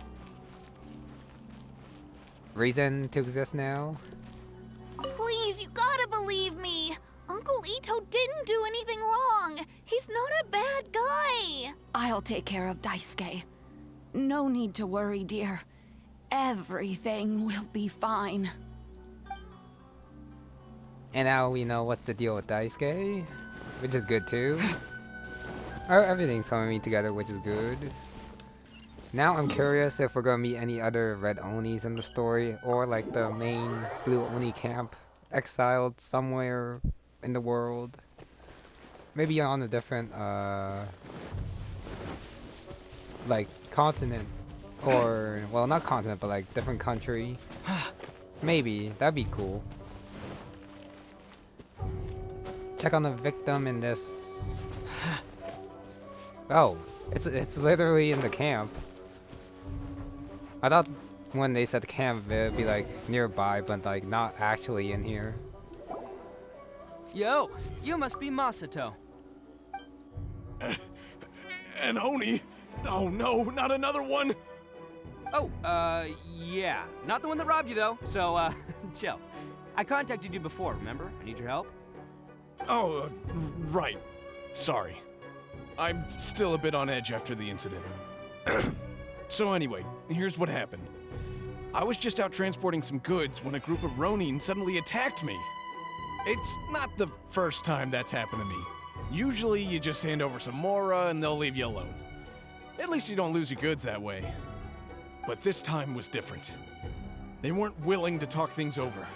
Speaker 1: reason to exist now.
Speaker 9: Please, you gotta believe me. Uncle Itto didn't do anything wrong. He's not a bad guy.
Speaker 10: I'll take care of Daisuke. No need to worry, dear. Everything will be fine.
Speaker 1: And now we know what's the deal with Daisuke, which is good too. Everything's coming together, which is good. Now I'm curious if we're gonna meet any other red Onis in the story, or like the main blue Oni camp exiled somewhere in the world. Maybe on a different like continent, or well, not continent, but like different country. Maybe that'd be cool. Check on the victim in this. Oh, it's literally in the camp. I thought when they said camp, it'd be like nearby, but like not actually in here.
Speaker 8: Yo, you must be Masato.
Speaker 11: An Oni? Oh no, not another one!
Speaker 8: Oh, yeah. Not the one that robbed you, though, so, chill. I contacted you before, remember? I need your help.
Speaker 11: Oh, right. Sorry. I'm still a bit on edge after the incident. So anyway, here's what happened. I was just out transporting some goods when a group of Ronin suddenly attacked me. It's not the first time that's happened to me. Usually you just hand over some Mora and they'll leave you alone. At least you don't lose your goods that way. But this time was different. They weren't willing to talk things over.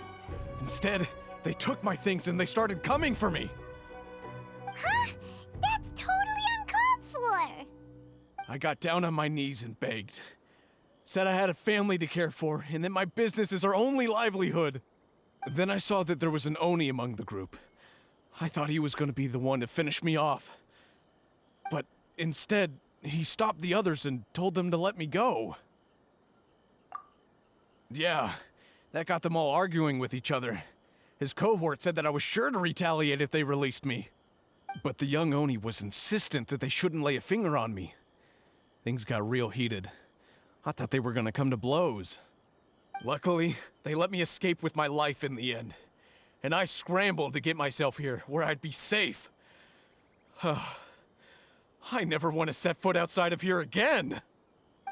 Speaker 11: Instead, they took my things and they started coming for me.
Speaker 2: Huh? That's totally uncalled for.
Speaker 11: I got down on my knees and begged. Said I had a family to care for and that my business is our only livelihood. Then I saw that there was an Oni among the group. I thought he was going to be the one to finish me off. But instead, he stopped the others and told them to let me go. Yeah, that got them all arguing with each other. His cohort said that I was sure to retaliate if they released me. But the young Oni was insistent that they shouldn't lay a finger on me. Things got real heated. I thought they were gonna come to blows. Luckily, they let me escape with my life in the end. And I scrambled to get myself here, where I'd be safe. I never want to set foot outside of here again!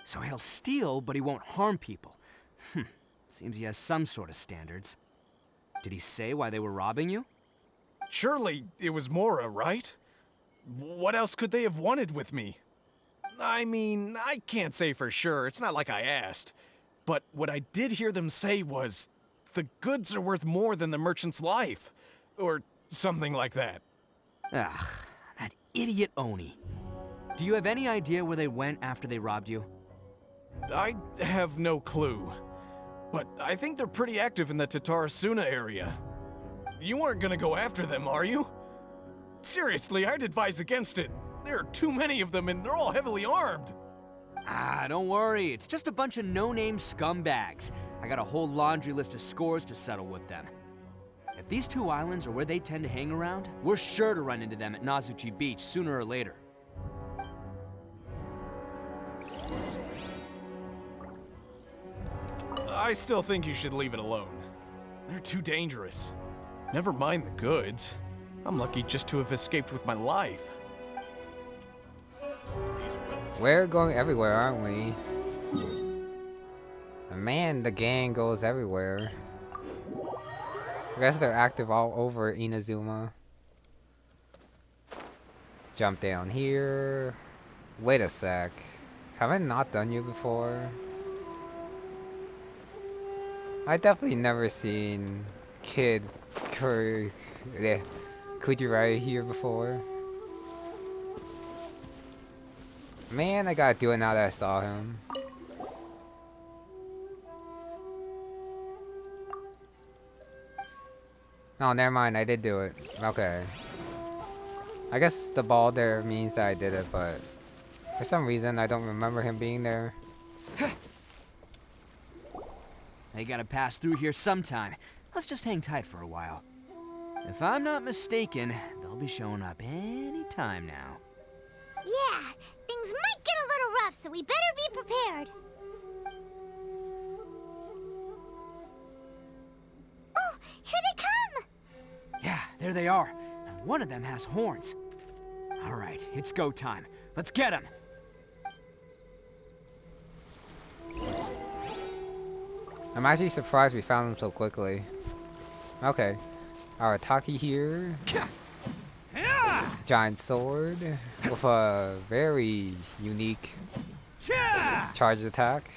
Speaker 8: So he'll steal, but he won't harm people. Seems he has some sort of standards. Did he say why they were robbing you?
Speaker 11: Surely it was Mora, right? What else could they have wanted with me? I mean, I can't say for sure, it's not like I asked. But what I did hear them say was, the goods are worth more than the merchant's life. Or something like that.
Speaker 8: Ugh, that idiot Oni. Do you have any idea where they went after they robbed you?
Speaker 11: I have no clue. But I think they're pretty active in the Tatarasuna area. You aren't gonna go after them, are you? Seriously, I'd advise against it. There are too many of them and they're all heavily armed.
Speaker 8: Ah, don't worry. It's just a bunch of no-name scumbags. I got a whole laundry list of scores to settle with them. If these two islands are where they tend to hang around, we're sure to run into them at Nazuchi Beach sooner or later.
Speaker 11: I still think you should leave it alone. They're too dangerous. Never mind the goods. I'm lucky just to have escaped with my life.
Speaker 1: We're going everywhere, aren't we? Man, the gang goes everywhere. I guess they're active all over Inazuma. Jump down here. Wait a sec. Have I not done you before? I definitely never seen Kid Kujirai here before. Man, I gotta do it now that I saw him. No, never mind, I did do it. Okay. I guess the ball there means that I did it, but for some reason I don't remember him being there.
Speaker 8: They gotta pass through here sometime. Let's just hang tight for a while. If I'm not mistaken, they'll be showing up any time now.
Speaker 2: Yeah, things might get a little rough, so we better be prepared. Oh, here they come!
Speaker 8: Yeah, there they are. And one of them has horns. All right, it's go time. Let's get him.
Speaker 1: I'm actually surprised we found him so quickly. Okay. Arataki here. Giant sword with a very unique charge attack.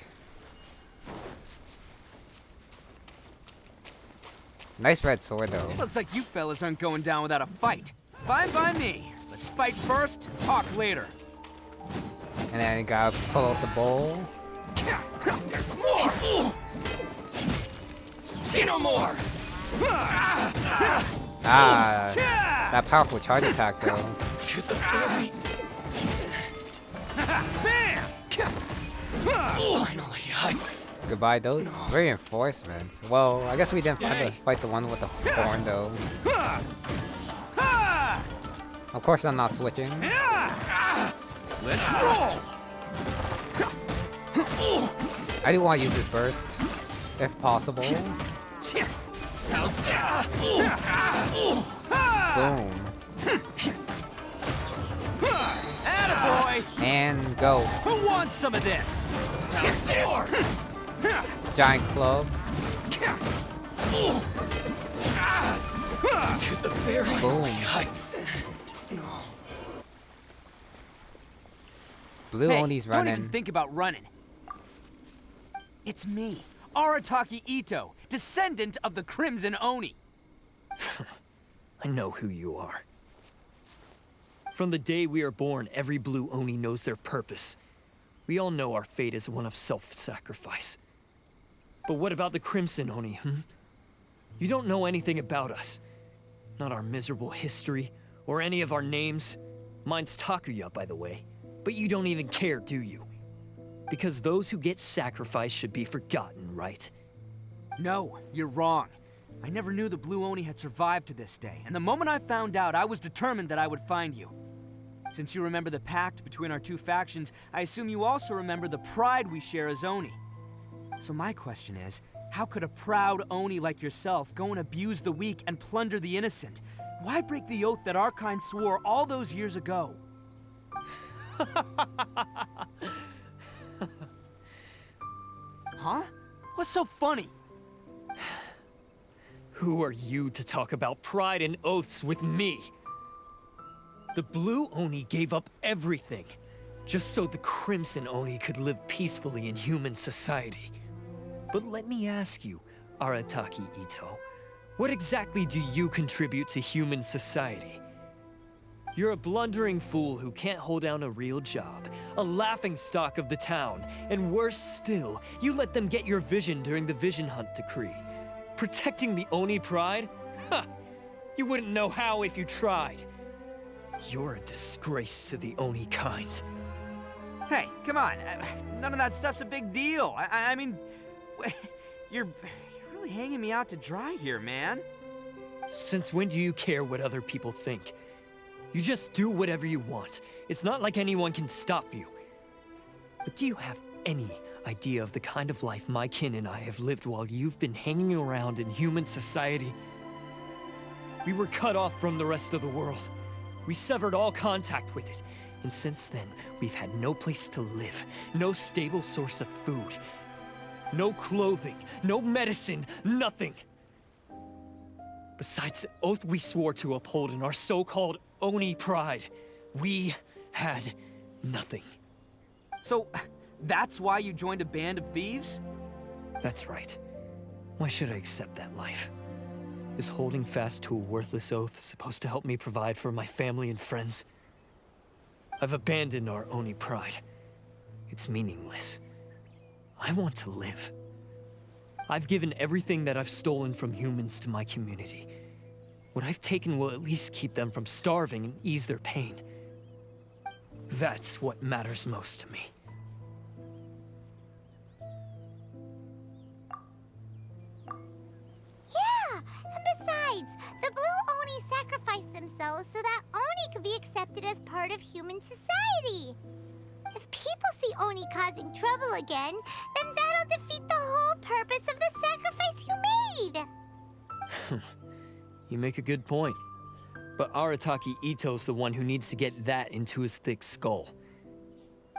Speaker 1: Nice red sword though.
Speaker 8: Looks like you fellas aren't going down without a fight. Fine by me. Let's fight first, talk later.
Speaker 1: And then you gotta pull out the bowl.
Speaker 8: There's more! See no more!
Speaker 1: Ah, that powerful charge attack though.
Speaker 5: Finally,
Speaker 1: Goodbye those reinforcements. Well, I guess we didn't fight the one with the horn though. Of course I'm not switching.
Speaker 8: Let's roll!
Speaker 1: I do want to use his burst, if possible. Boom.
Speaker 8: Attaboy!
Speaker 1: And go.
Speaker 8: Who wants some of this?
Speaker 1: Giant club. Boom. Blue
Speaker 8: Hey,
Speaker 1: Oni's
Speaker 8: don't
Speaker 1: running.
Speaker 8: even think about running. It's me, Arataki Itto, descendant of the Crimson Oni.
Speaker 12: I know who you are. From the day we are born, every Blue Oni knows their purpose. We all know our fate is one of self-sacrifice. But what about the Crimson Oni, You don't know anything about us. Not our miserable history, or any of our names. Mine's Takuya, by the way. But you don't even care, do you? Because those who get sacrificed should be forgotten, right?
Speaker 8: No, you're wrong. I never knew the Blue Oni had survived to this day, and the moment I found out, I was determined that I would find you. Since you remember the pact between our two factions, I assume you also remember the pride we share as Oni. So my question is, how could a proud Oni like yourself go and abuse the weak and plunder the innocent? Why break the oath that our kind swore all those years ago? Huh? What's so funny?
Speaker 12: Who are you to talk about pride and oaths with me? The Blue Oni gave up everything, just so the Crimson Oni could live peacefully in human society. But let me ask you, Arataki Itto, what exactly do you contribute to human society? You're a blundering fool who can't hold down a real job, a laughingstock of the town, and worse still, you let them get your vision during the Vision Hunt decree. Protecting the Oni pride? Ha! You wouldn't know how if you tried. You're a disgrace to the Oni kind.
Speaker 8: Hey, come on. None of that stuff's a big deal. I mean, you're really hanging me out to dry here, man.
Speaker 12: Since when do you care what other people think? You just do whatever you want. It's not like anyone can stop you. But do you have any idea of the kind of life my kin and I have lived while you've been hanging around in human society? We were cut off from the rest of the world. We severed all contact with it. And since then, we've had no place to live, no stable source of food, no clothing, no medicine, nothing. Besides the oath we swore to uphold in our so-called Oni pride, we had nothing.
Speaker 8: So, that's why you joined a band of thieves?
Speaker 12: That's right. Why should I accept that life? Is holding fast to a worthless oath supposed to help me provide for my family and friends? I've abandoned our Oni pride. It's meaningless. I want to live. I've given everything that I've stolen from humans to my community. What I've taken will at least keep them from starving and ease their pain. That's what matters most to me.
Speaker 2: Yeah, and besides, the Blue Oni sacrificed themselves so that Oni could be accepted as part of human society. If people see Oni causing trouble again, then that'll defeat the whole purpose of the sacrifice you made.
Speaker 12: You make a good point. But Arataki Itto's the one who needs to get that into his thick skull.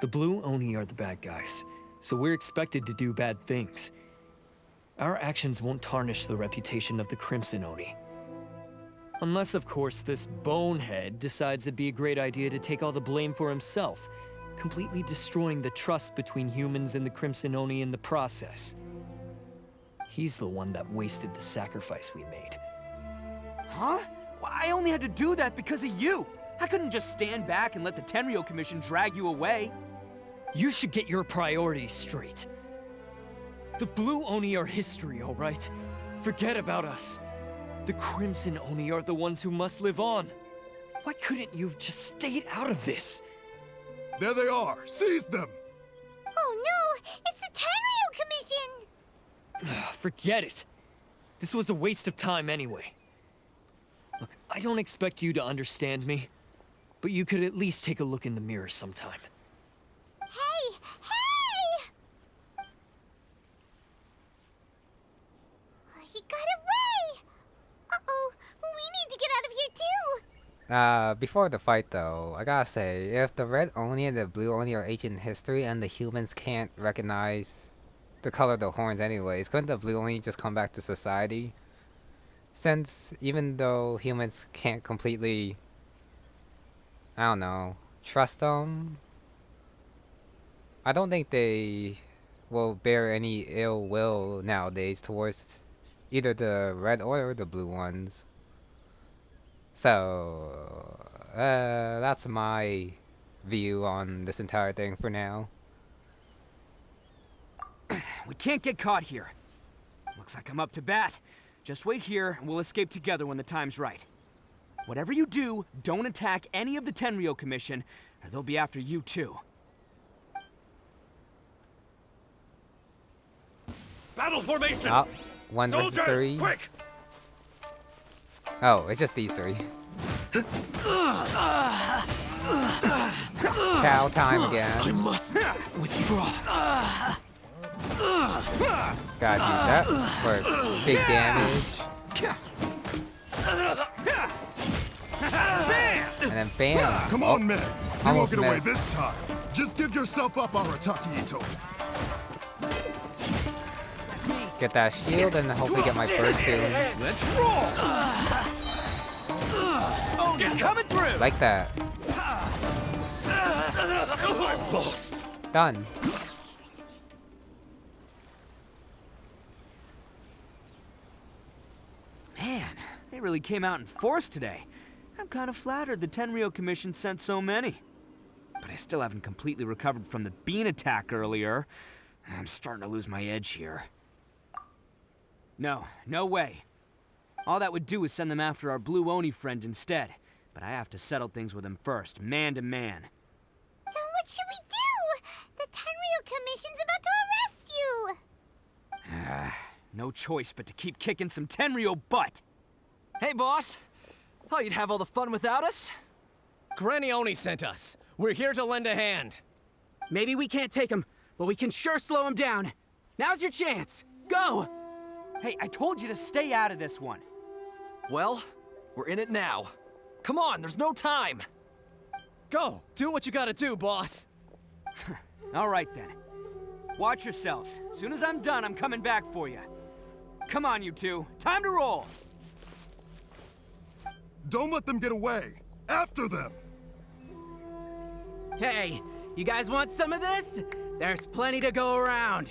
Speaker 12: The Blue Oni are the bad guys, so we're expected to do bad things. Our actions won't tarnish the reputation of the Crimson Oni. Unless, of course, this bonehead decides it'd be a great idea to take all the blame for himself, completely destroying the trust between humans and the Crimson Oni in the process. He's the one that wasted the sacrifice we made.
Speaker 8: Huh? Well, I only had to do that because of you. I couldn't just stand back and let the Tenryou Commission drag you away.
Speaker 12: You should get your priorities straight. The Blue Oni are history, all right? Forget about us. The Crimson Oni are the ones who must live on. Why couldn't you have just stayed out of this?
Speaker 13: There they are! Seize them!
Speaker 2: Oh no! It's the Tenryou Commission!
Speaker 12: Forget it. This was a waste of time anyway. Look, I don't expect you to understand me, but you could at least take a look in the mirror sometime.
Speaker 2: Hey! Hey! He got away! Uh-oh, we need to get out of here too!
Speaker 1: Before the fight though, I gotta say, if the Red Oni and the Blue Oni are ancient history and the humans can't recognize the color of the horns anyways, couldn't the Blue Oni just come back to society? Since even though humans can't completely, I don't know, trust them, I don't think they will bear any ill will nowadays towards either the red or the blue ones. So, that's my view on this entire thing for now.
Speaker 8: We can't get caught here. Looks like I'm up to bat. Just wait here, and we'll escape together when the time's right. Whatever you do, don't attack any of the Tenryou Commission, or they'll be after you too.
Speaker 13: Battle formation!
Speaker 1: Oh, 1 versus
Speaker 13: Soldiers,
Speaker 1: 3.
Speaker 13: quick!
Speaker 1: Oh, it's just these 3. Cow time
Speaker 13: I
Speaker 1: again.
Speaker 13: must withdraw.
Speaker 1: Gotta do that for big damage. And then bam!
Speaker 13: Come
Speaker 1: Oh,
Speaker 13: on, men. You won't
Speaker 1: almost
Speaker 13: get away
Speaker 1: missed.
Speaker 13: this time. Just give yourself up, Arataki Itto.
Speaker 1: Get that shield and hopefully get my burst soon.
Speaker 8: Let's roll! Oh, you're coming through!
Speaker 1: Like that.
Speaker 13: I've lost.
Speaker 1: Done.
Speaker 8: Man, they really came out in force today. I'm kind of flattered the Tenryou Commission sent so many. But I still haven't completely recovered from the bean attack earlier. I'm starting to lose my edge here. No way. All that would do is send them after our Blue Oni friend instead. but I have to settle things with him first, man to man.
Speaker 2: Then what should we do? The Tenryu Commission's about to arrest you!
Speaker 8: No choice but to keep kicking some Tenryu butt!
Speaker 14: Hey, boss. Thought you'd have all the fun without us?
Speaker 15: Granny Oni sent us. We're here to lend a hand.
Speaker 8: Maybe we can't take him, but we can sure slow him down. Now's your chance. Go! Hey, I told you to stay out of this one.
Speaker 14: Well, we're in it now. Come on, there's no time.
Speaker 15: Go, do what you gotta do, boss.
Speaker 8: All right then. Watch yourselves. Soon as I'm done, I'm coming back for you. Come on, you two. Time to roll.
Speaker 13: Don't let them get away. After them.
Speaker 8: Hey, you guys want some of this? There's plenty to go around.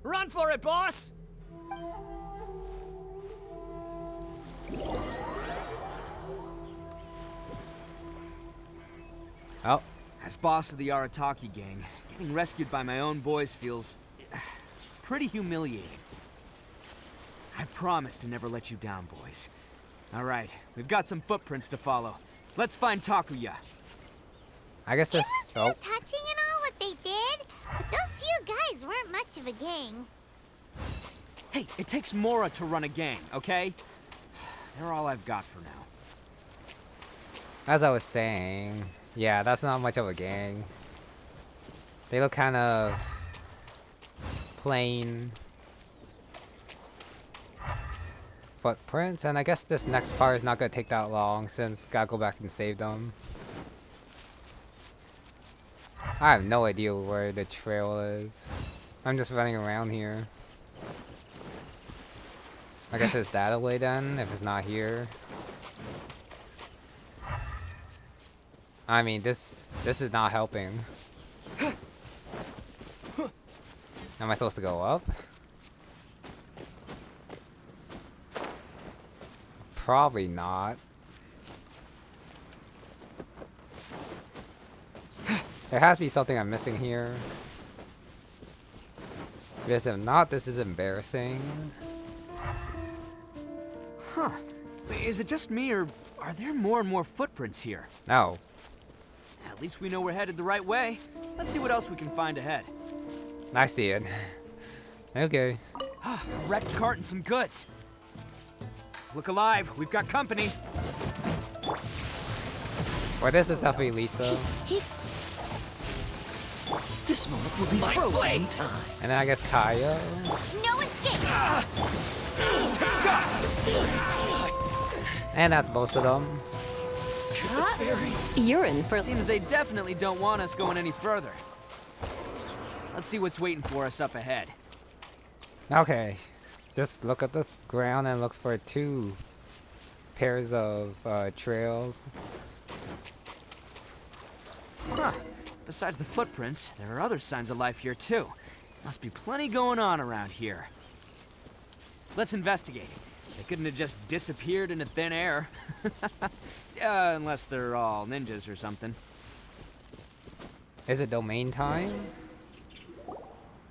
Speaker 15: Run for it, boss!
Speaker 1: Oh.
Speaker 8: As boss of the Arataki gang, getting rescued by my own boys feels pretty humiliating. I promise to never let you down, boys. All right, we've got some footprints to follow. Let's find Takuya.
Speaker 1: I guess this.
Speaker 2: It must be touching and all what they did, but those few guys weren't much of a gang.
Speaker 8: Hey, it takes Mora to run a gang, okay? They're all I've got for now.
Speaker 1: As I was saying, yeah, that's not much of a gang. They look kind of plain. Footprints, and I guess this next part is not gonna take that long since gotta go back and save them. I have no idea where the trail is. I'm just running around here. I guess it's that away then, if it's not here. I mean, this is not helping. Am I supposed to go up? Probably not. There has to be something I'm missing here. Because if not, this is embarrassing.
Speaker 8: Huh. Is it just me, or are there more and more footprints here?
Speaker 1: No.
Speaker 8: At least we know we're headed the right way. Let's see what else we can find ahead.
Speaker 1: I see it. Okay.
Speaker 8: A wrecked cart and some goods. Look alive, we've got company.
Speaker 1: Or this is definitely Lisa.
Speaker 14: This moment will be frozen in time.
Speaker 1: And then I guess Kaya.
Speaker 2: No escape!
Speaker 8: Take dust!
Speaker 1: And that's most of them.
Speaker 7: You're in for.
Speaker 8: Seems they definitely don't want us going any further. Let's see what's waiting for us up ahead.
Speaker 1: Okay. Just look at the ground and look for 2 pairs of trails.
Speaker 8: Huh. Besides the footprints, there are other signs of life here too. Must be plenty going on around here. Let's investigate. They couldn't have just disappeared into thin air. Unless they're all ninjas or something.
Speaker 1: Is it domain time?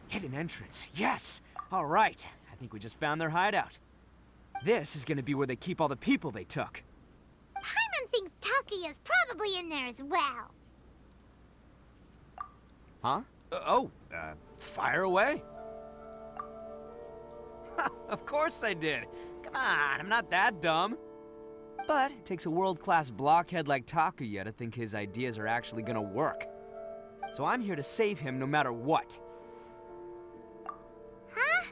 Speaker 8: Hidden entrance, yes! All right, I think we just found their hideout. This is gonna be where they keep all the people they took.
Speaker 2: Paimon thinks Takuya's probably in there as well.
Speaker 8: Huh? Fire away. Of course I did. Come on, I'm not that dumb. But it takes a world-class blockhead like Takuya to think his ideas are actually gonna work. So I'm here to save him no matter what.
Speaker 2: Huh?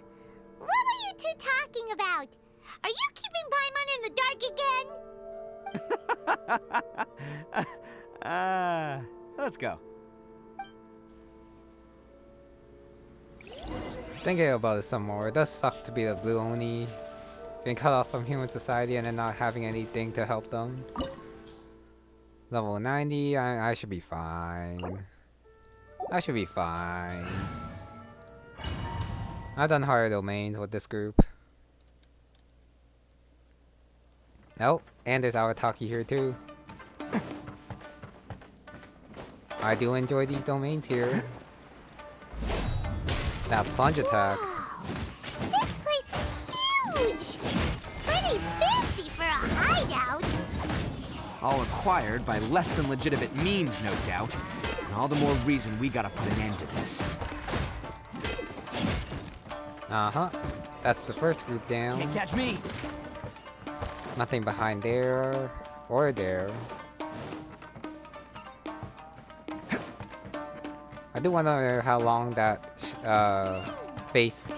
Speaker 2: What were you two talking about? Are you keeping Paimon in the dark again?
Speaker 8: Let's go.
Speaker 1: Thinking about it some more, it does suck to be the Blue Oni. Being cut off from human society and then not having anything to help them. Level 90, I should be fine. I should be fine. I've done harder domains with this group. Nope, and there's Arataki here too. I do enjoy these domains here. That plunge attack.
Speaker 2: This place is huge! Pretty big
Speaker 8: All acquired by less than legitimate means, no doubt. And all the more reason we gotta put an end to this.
Speaker 1: Uh-huh. That's the first group down.
Speaker 8: Can't catch me!
Speaker 1: Nothing behind there or there. I do wonder how long that face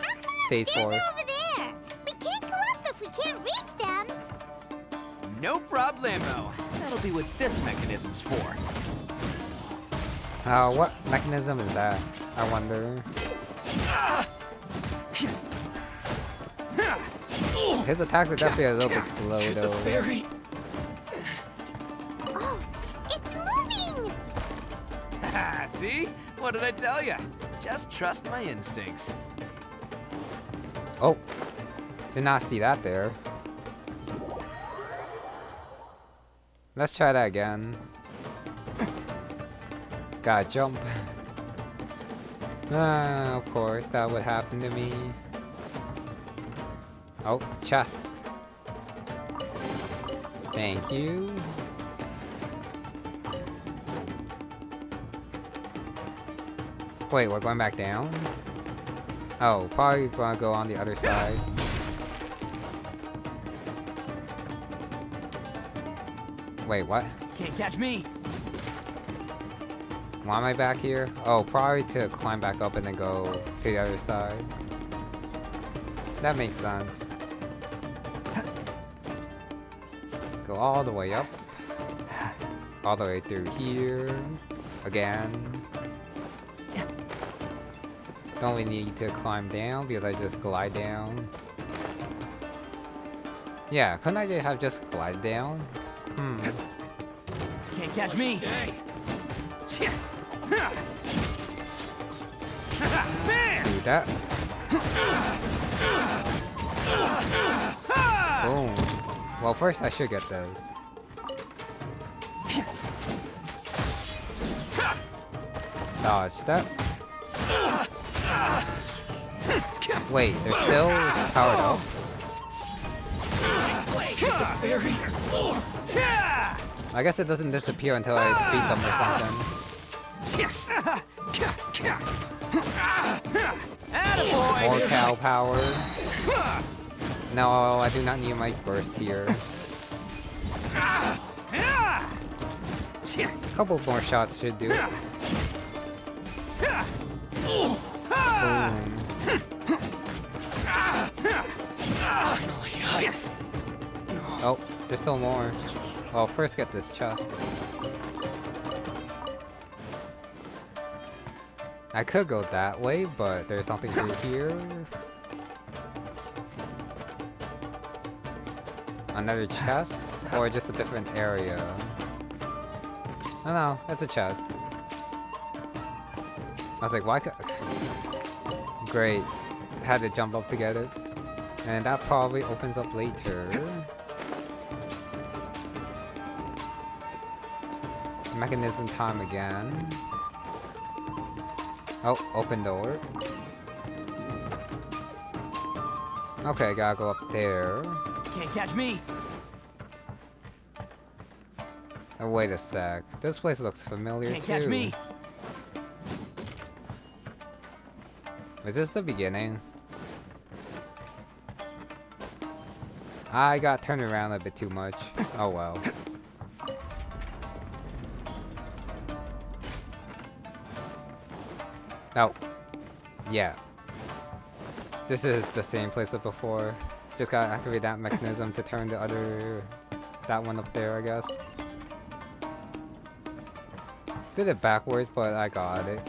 Speaker 1: stays for.
Speaker 2: Stairs are over there. We can't go up if we can't reach them.
Speaker 8: No problemo. That'll be what this mechanism's for.
Speaker 1: What mechanism is that? I wonder. His attacks are definitely a little bit slow though.
Speaker 2: Oh, it's moving!
Speaker 8: See? What did I tell you? Just trust my instincts.
Speaker 1: Oh, did not see that there. Let's try that again. Gotta jump. Of course, that would happen to me. Oh, chest. Thank you. Wait, we're going back down? Oh, probably gonna go on the other side. Wait, what?
Speaker 8: Can't catch me!
Speaker 1: Why am I back here? Oh, probably to climb back up and then go to the other side. That makes sense. Go all the way up. All the way through here. Again. Don't really need to climb down because I just glide down. Yeah, couldn't I have just glide down?
Speaker 8: Can't catch me!
Speaker 1: Do that. Boom. Well, first I should get those. Dodge that. Wait, they're still powered up? I guess it doesn't disappear until I defeat them or something. More cow power. No, I do not need my burst here. A couple more shots should do it. Boom. Oh, there's still more. Well, first get this chest. I could go that way, but there's something through here. Another chest? Or just a different area? Oh no, that's a chest. I was like, why could... Great. Had to jump up to get it. And that probably opens up later. Mechanism time again. Oh, open door. Okay, gotta go up there.
Speaker 8: Can't catch me!
Speaker 1: Oh, wait a sec. This place looks familiar
Speaker 8: Can't
Speaker 1: too.
Speaker 8: catch me!
Speaker 1: Is this the beginning? I got turned around a bit too much. Oh well. Oh. Yeah. This is the same place as before. Just gotta activate that mechanism to turn the other... that one up there, I guess. Did it backwards, but I got it.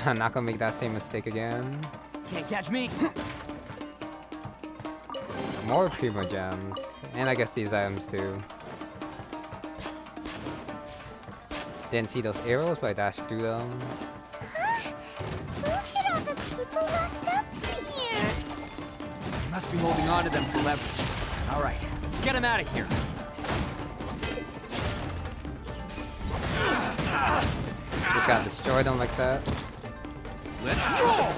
Speaker 1: I'm not gonna make that same mistake again.
Speaker 8: Can't catch me!
Speaker 1: More Primo Gems. And I guess these items too. Didn't see those arrows, but I dashed through them.
Speaker 2: Look at all the people locked up here.
Speaker 8: You must be holding on to them for leverage. Alright, let's get him out of here.
Speaker 1: Just got destroyed them like that.
Speaker 8: Let's roll!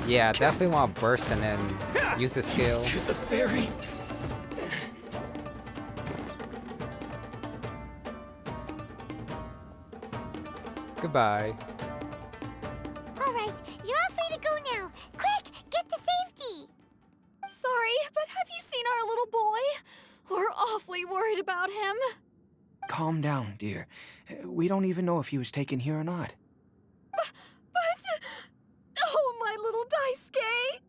Speaker 1: Yeah, definitely want to burst and then use the skill.
Speaker 11: To the ferry.
Speaker 1: Goodbye.
Speaker 2: Alright, you're all free to go now. Quick, get to safety!
Speaker 9: Sorry, but have you seen our little boy? We're awfully worried about him.
Speaker 16: Calm down, dear. We don't even know if he was taken here or not.
Speaker 9: But... Oh, my little Daisuke!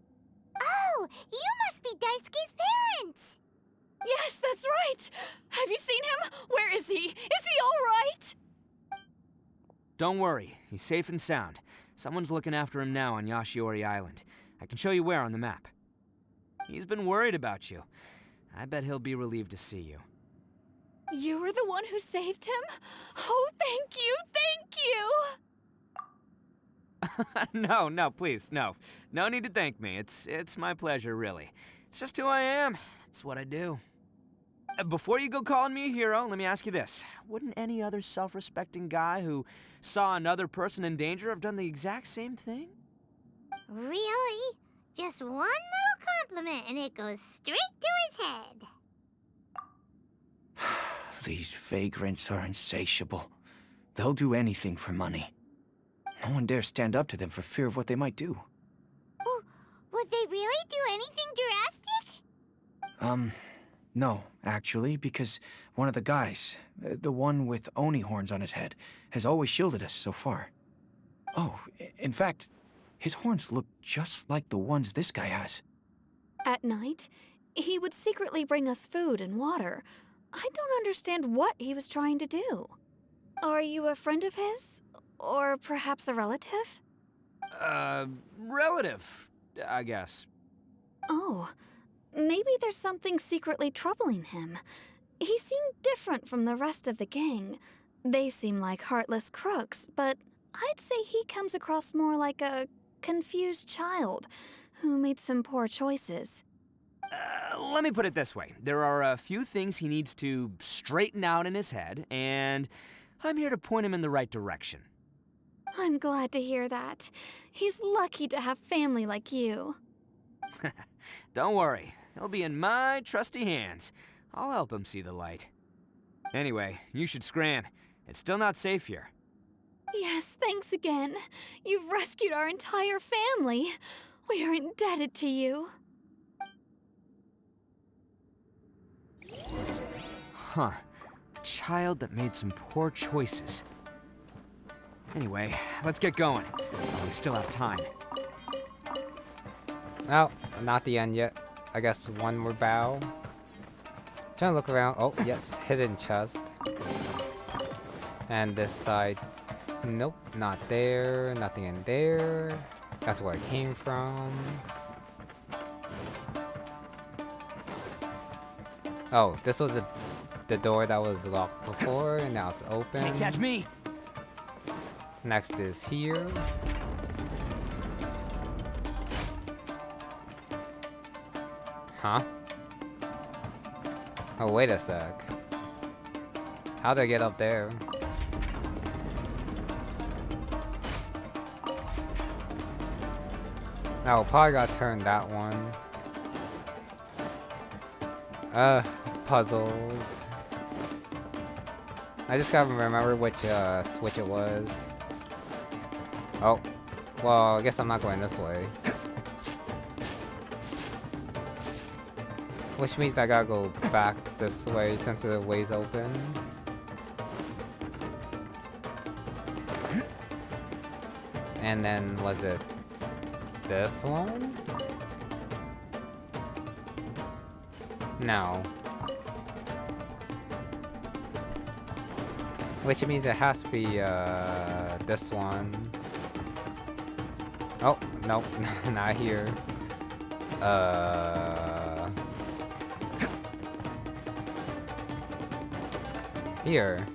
Speaker 2: Oh, you must be Daisuke's parents!
Speaker 9: Yes, that's right! Have you seen him? Where is he? Is he alright?
Speaker 8: Don't worry, he's safe and sound. Someone's looking after him now on Yashiori Island. I can show you where on the map. He's been worried about you. I bet he'll be relieved to see you.
Speaker 9: You were the one who saved him? Oh, thank you, thank you!
Speaker 8: No, please, no. No need to thank me. It's my pleasure, really. It's just who I am. It's what I do. Before you go calling me a hero, let me ask you this. Wouldn't any other self-respecting guy who saw another person in danger have done the exact same thing?
Speaker 2: Really? Just one little compliment and it goes straight to his head.
Speaker 16: These vagrants are insatiable. They'll do anything for money. No one dares stand up to them for fear of what they might do.
Speaker 2: Oh, would they really do anything drastic?
Speaker 16: No, actually, because one of the guys, the one with Oni horns on his head, has always shielded us so far. Oh, in fact, his horns look just like the ones this guy has.
Speaker 9: At night, he would secretly bring us food and water. I don't understand what he was trying to do. Are you a friend of his? Or perhaps a relative?
Speaker 8: Relative, I guess.
Speaker 9: Oh, maybe there's something secretly troubling him. He seemed different from the rest of the gang. They seem like heartless crooks, but I'd say he comes across more like a confused child who made some poor choices.
Speaker 8: Let me put it this way. There are a few things he needs to straighten out in his head, and I'm here to point him in the right direction.
Speaker 9: I'm glad to hear that. He's lucky to have family like you.
Speaker 8: Don't worry. He'll be in my trusty hands. I'll help him see the light. Anyway, you should scram. It's still not safe here.
Speaker 9: Yes, thanks again. You've rescued our entire family. We are indebted to you.
Speaker 8: Huh. A child that made some poor choices. Anyway, let's get going. We still have time.
Speaker 1: Oh, not the end yet. I guess one more bow. Trying to look around. Oh, yes, hidden chest. And this side. Nope, not there. Nothing in there. That's where I came from. Oh, this was the door that was locked before, and now it's open.
Speaker 8: Can't catch me!
Speaker 1: Next is here. Huh? Oh, wait a sec. How'd I get up there? Oh, probably gotta turn that one. Puzzles. I just gotta remember which switch it was. Oh, well, I guess I'm not going this way. Which means I gotta go back this way since the way's open. And then, was it this one? No. Which means it has to be, this one. Oh, nope, not here. Here.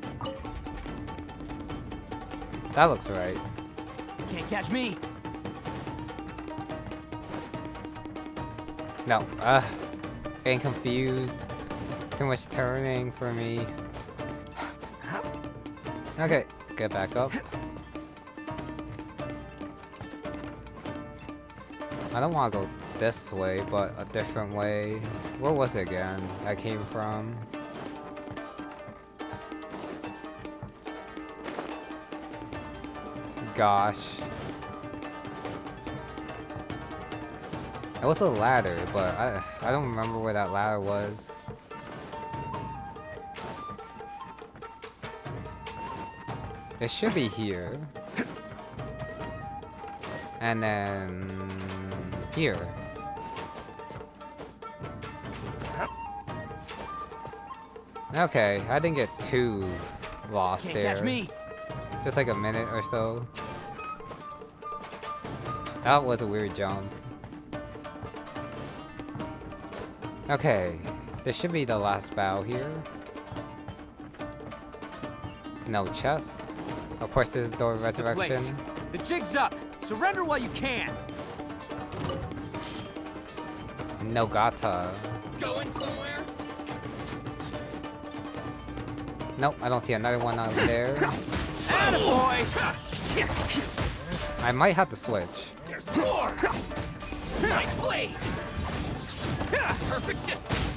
Speaker 1: That looks right.
Speaker 8: Can't catch me!
Speaker 1: No, getting confused. Too much turning for me. Okay, get back up. I don't want to go this way, but a different way. Where was it again I came from? Gosh. It was a ladder, but I don't remember where that ladder was. It should be here. And then here. Okay, I didn't get too lost
Speaker 8: Can't
Speaker 1: there.
Speaker 8: catch me.
Speaker 1: Just like a minute or so. That was a weird jump. Okay, this should be the last battle here. No chest. Of course, there's the door of
Speaker 8: This is the place.
Speaker 1: resurrection.
Speaker 8: The jig's up. Surrender while you can.
Speaker 1: No gata.
Speaker 14: Going somewhere?
Speaker 1: Nope, I don't see another one over there.
Speaker 8: Attaboy!
Speaker 1: I might have to switch.
Speaker 14: There's more! My blade! Perfect distance!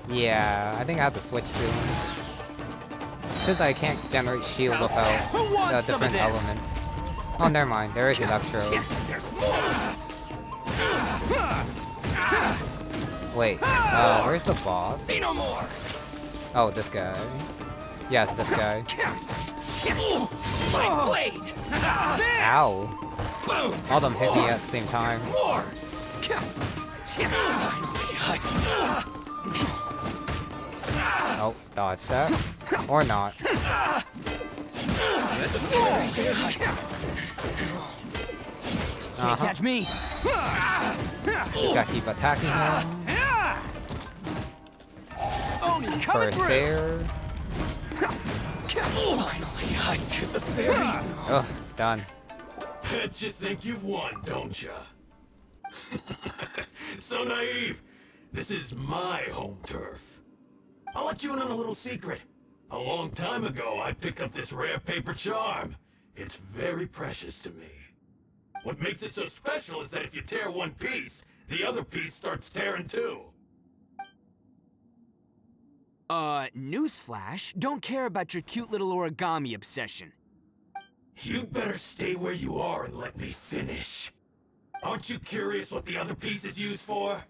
Speaker 1: Yeah, I think I have to switch soon. Since I can't generate shield without
Speaker 8: Who wants
Speaker 1: a
Speaker 8: some of
Speaker 1: different
Speaker 8: this?
Speaker 1: element. Oh, never mind. There is Electro.
Speaker 14: There's more!
Speaker 1: Wait, where's the boss?
Speaker 14: See no more!
Speaker 1: Oh, this guy. Yes, this guy.
Speaker 14: My blade!
Speaker 1: Ow. All of them hit me at the same time.
Speaker 14: More!
Speaker 1: Oh, dodge that. Or not.
Speaker 8: Can't catch me.
Speaker 1: Just gotta keep attacking him.
Speaker 8: Oni, coming
Speaker 1: First
Speaker 8: through.
Speaker 1: there.
Speaker 14: Finally, I to the very...
Speaker 1: Oh, done.
Speaker 17: Bet you think you've won, don't ya? So naive. This is my home turf. I'll let you in on a little secret. A long time ago, I picked up this rare paper charm. It's very precious to me. What makes it so special is that if you tear one piece, the other piece starts tearing too.
Speaker 8: Newsflash, don't care about your cute little origami obsession.
Speaker 17: You better stay where you are and let me finish. Aren't you curious what the other piece is used for?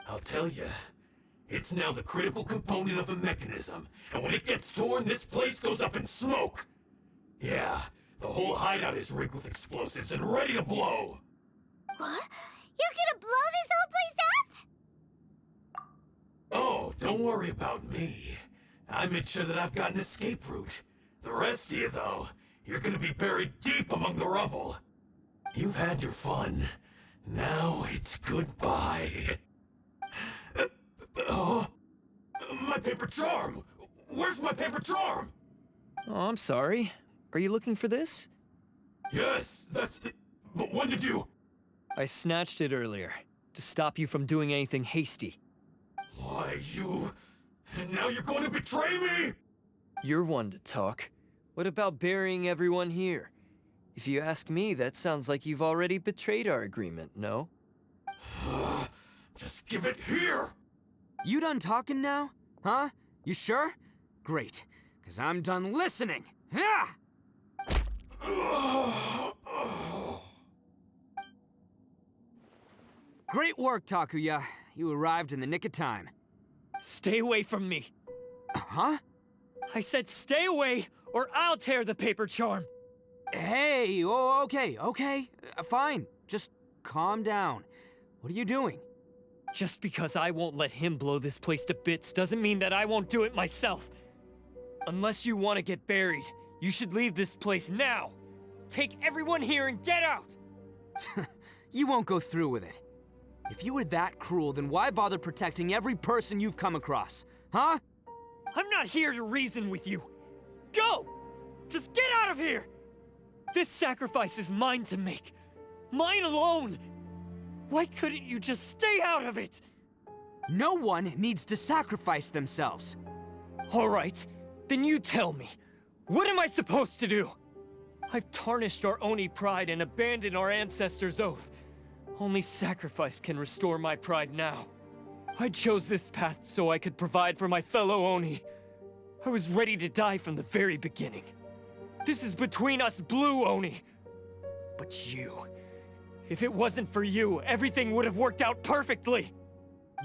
Speaker 17: I'll tell you. It's now the critical component of the mechanism, and when it gets torn, this place goes up in smoke. Yeah, the whole hideout is rigged with explosives and ready to blow.
Speaker 2: What? You're gonna blow this whole place up?
Speaker 17: Oh, don't worry about me. I made sure that I've got an escape route. The rest of you, though, you're gonna be buried deep among the rubble. You've had your fun. Now it's goodbye. My paper charm! Where's my paper charm?
Speaker 12: Oh, I'm sorry. Are you looking for this?
Speaker 17: Yes, that's it. But when did you...
Speaker 12: I snatched it earlier, to stop you from doing anything hasty.
Speaker 17: Why, you... And now you're going to betray me?
Speaker 12: You're one to talk. What about burying everyone here? If you ask me, that sounds like you've already betrayed our agreement, no?
Speaker 17: Just give it here!
Speaker 8: You done talking now? Huh? You sure? Great, because I'm done listening. Ah! Great work, Takuya. You arrived in the nick of time.
Speaker 12: Stay away from me.
Speaker 8: Huh?
Speaker 12: I said stay away, or I'll tear the paper charm.
Speaker 8: Hey, oh, okay. Fine. Just calm down. What are you doing?
Speaker 12: Just because I won't let him blow this place to bits doesn't mean that I won't do it myself. Unless you want to get buried, you should leave this place now. Take everyone here and get out!
Speaker 8: You won't go through with it. If you were that cruel, then why bother protecting every person you've come across? Huh?
Speaker 12: I'm not here to reason with you. Go! Just get out of here! This sacrifice is mine to make. Mine alone! Why couldn't you just stay out of it?
Speaker 8: No one needs to sacrifice themselves.
Speaker 12: All right, then you tell me. What am I supposed to do? I've tarnished our Oni pride and abandoned our ancestors' oath. Only sacrifice can restore my pride now. I chose this path so I could provide for my fellow Oni. I was ready to die from the very beginning. This is between us Blue Oni. But you... If it wasn't for you, everything would have worked out perfectly!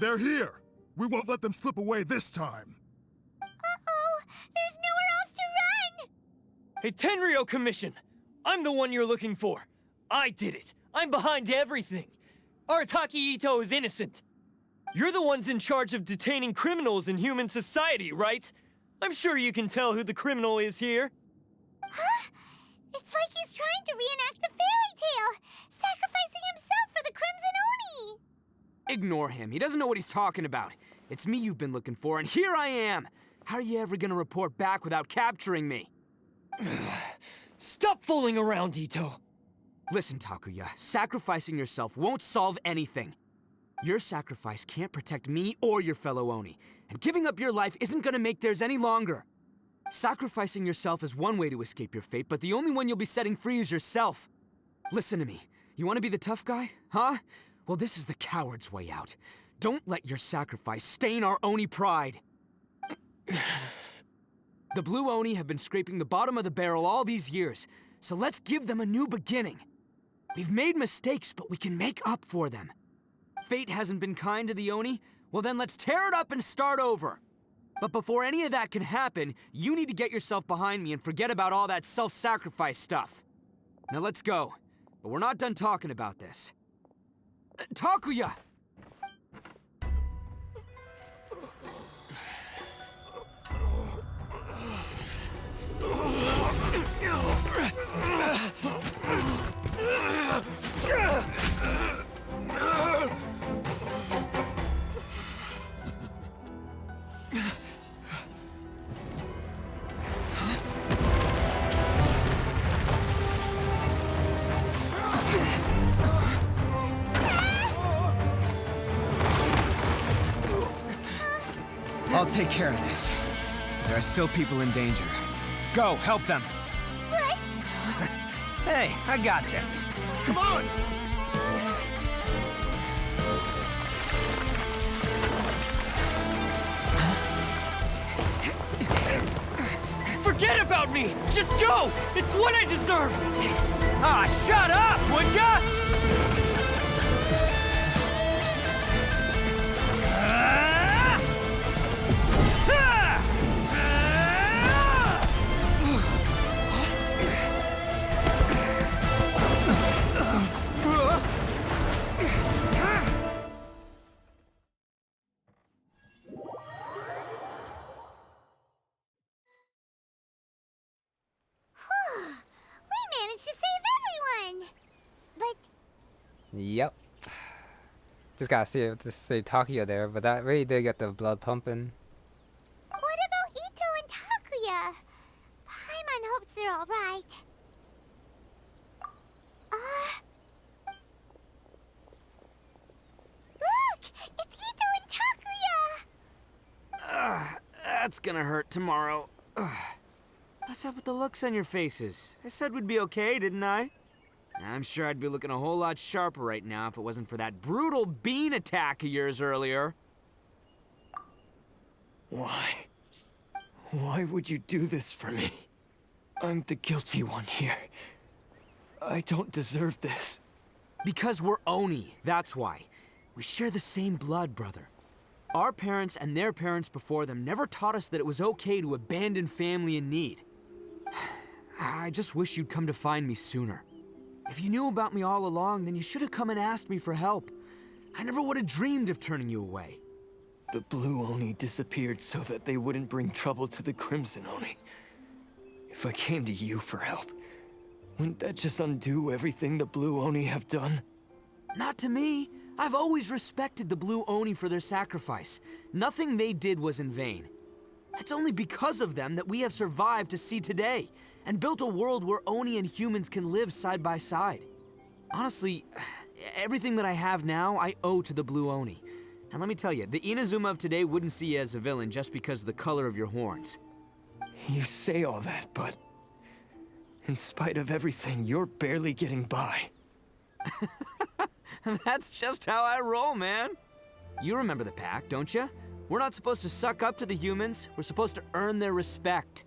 Speaker 13: They're here! We won't let them slip away this time!
Speaker 2: Uh-oh! There's nowhere else to run!
Speaker 12: Hey, Tenryo Commission! I'm the one you're looking for. I did it. I'm behind everything. Arataki Itto is innocent. You're the ones in charge of detaining criminals in human society, right? I'm sure you can tell who the criminal is here.
Speaker 2: Huh? It's like he's trying to reenact the fairy tale, sacrificing himself for the Crimson Oni!
Speaker 8: Ignore him. He doesn't know what he's talking about. It's me you've been looking for, and here I am! How are you ever gonna report back without capturing me?
Speaker 12: Stop fooling around, Itto!
Speaker 8: Listen, Takuya, sacrificing yourself won't solve anything. Your sacrifice can't protect me or your fellow Oni, and giving up your life isn't gonna make theirs any longer. Sacrificing yourself is one way to escape your fate, but the only one you'll be setting free is yourself. Listen to me. You want to be the tough guy? Huh? Well, this is the coward's way out. Don't let your sacrifice stain our Oni pride. The Blue Oni have been scraping the bottom of the barrel all these years, so let's give them a new beginning. We've made mistakes, but we can make up for them. Fate hasn't been kind to the Oni? Well then let's tear it up and start over. But before any of that can happen, you need to get yourself behind me and forget about all that self-sacrifice stuff. Now let's go. But we're not done talking about this. Takuya! I'll take care of this. There are still people in danger. Go, help them.
Speaker 2: What?
Speaker 8: Hey, I got this.
Speaker 13: Come on!
Speaker 12: Forget about me! Just go! It's what I deserve!
Speaker 8: Ah, shut up, would ya?
Speaker 2: We managed to save everyone! But
Speaker 1: Yep. Just gotta see if to say Takuya there, but that really did get the blood pumping.
Speaker 2: what about Itto and Takuya? Paimon hopes they're alright. Look! It's Itto and Takuya!
Speaker 8: That's gonna hurt tomorrow. What's up with the looks on your faces? I said we'd be okay, didn't I? I'm sure I'd be looking a whole lot sharper right now if it wasn't for that brutal bean attack of yours earlier.
Speaker 12: Why? Why would you do this for me? I'm the guilty one here. I don't deserve this.
Speaker 8: Because we're Oni, that's why. We share the same blood, brother. Our parents and their parents before them never taught us that it was okay to abandon family in need. I just wish you'd come to find me sooner. If you knew about me all along, then you should have come and asked me for help. I never would have dreamed of turning you away.
Speaker 12: The Blue Oni disappeared so that they wouldn't bring trouble to the Crimson Oni. If I came to you for help, wouldn't that just undo everything the Blue Oni have done?
Speaker 8: Not to me. I've always respected the Blue Oni for their sacrifice. Nothing they did was in vain. It's only because of them that we have survived to see today, and built a world where Oni and humans can live side by side. Honestly, everything that I have now, I owe to the Blue Oni. And let me tell you, the Inazuma of today wouldn't see you as a villain just because of the color of your horns.
Speaker 12: You say all that, but in spite of everything, you're barely getting by.
Speaker 8: That's just how I roll, man. You remember the pact, don't you? We're not supposed to suck up to the humans. We're supposed to earn their respect.